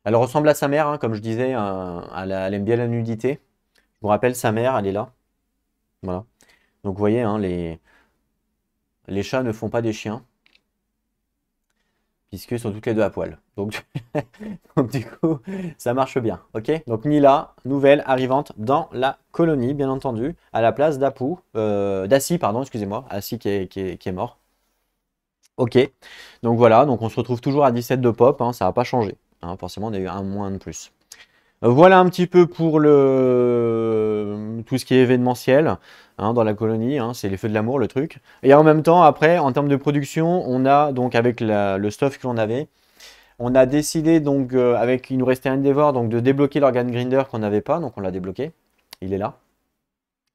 Elle ressemble à sa mère, hein, comme je disais. Elle aime bien la nudité. Je vous rappelle, sa mère, elle est là. Voilà. Donc vous voyez, hein, les chats ne font pas des chiens. Puisqu'ils sont toutes les deux à poil. Donc, donc du coup, ça marche bien. Ok. Donc Nila, nouvelle arrivante dans la colonie, bien entendu, à la place d'Assi, pardon, excusez-moi, Assi qui est mort. Ok. Donc voilà, donc on se retrouve toujours à 17 de pop, hein, ça n'a pas changé. Hein, forcément, on a eu un moins de plus. Voilà un petit peu pour tout ce qui est événementiel, hein, dans la colonie, hein, c'est les feux de l'amour le truc. Et en même temps, après, en termes de production, on a donc avec le stuff que l'on avait, on a décidé donc il nous restait un Endeavor, donc de débloquer l'organe grinder qu'on n'avait pas, donc on l'a débloqué, il est là.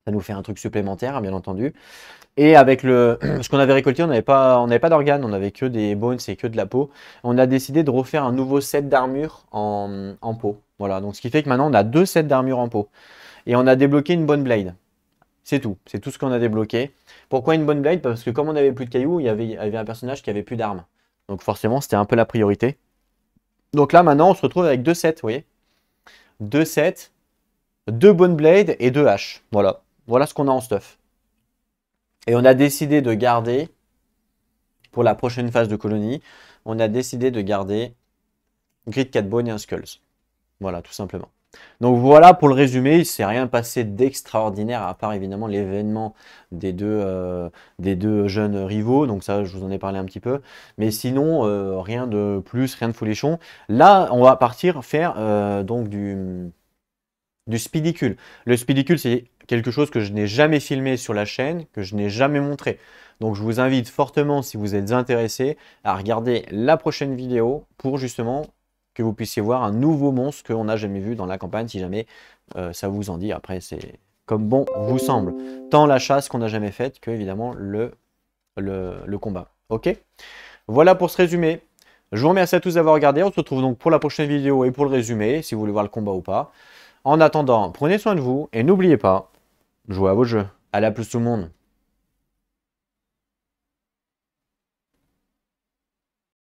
Ça nous fait un truc supplémentaire, bien entendu. Et avec ce qu'on avait récolté, on n'avait pas d'organes, on n'avait que des bones et que de la peau. On a décidé de refaire un nouveau set d'armure en peau. Voilà, donc ce qui fait que maintenant on a 2 sets d'armure en peau. Et on a débloqué une Bone Blade. C'est tout ce qu'on a débloqué. Pourquoi une Bone Blade? Parce que comme on n'avait plus de cailloux, il y avait un personnage qui avait plus d'armes. Donc forcément, c'était un peu la priorité. Donc là, maintenant, on se retrouve avec 2 sets, vous voyez? 2 sets, 2 Bone Blade et 2 haches. Voilà, voilà ce qu'on a en stuff. Et on a décidé de garder, pour la prochaine phase de colonie, on a décidé de garder Grid Cat Bone et un Skulls. Voilà, tout simplement. Donc voilà pour le résumé, il ne s'est rien passé d'extraordinaire, à part évidemment l'événement des deux jeunes rivaux. Donc ça, je vous en ai parlé un petit peu. Mais sinon, rien de plus, rien de folichon. Là, on va partir faire donc du speedicule. Le speedicule, c'est quelque chose que je n'ai jamais filmé sur la chaîne, que je n'ai jamais montré. Donc je vous invite fortement, si vous êtes intéressé, à regarder la prochaine vidéo pour justement que vous puissiez voir un nouveau monstre qu'on n'a jamais vu dans la campagne, si jamais ça vous en dit. Après, c'est comme bon vous semble. Tant la chasse qu'on n'a jamais faite que évidemment le combat. Ok? Voilà pour ce résumé. Je vous remercie à tous d'avoir regardé. On se retrouve donc pour la prochaine vidéo et pour le résumé, si vous voulez voir le combat ou pas. En attendant, prenez soin de vous et n'oubliez pas, jouez à vos jeux. Allez, à plus tout le monde.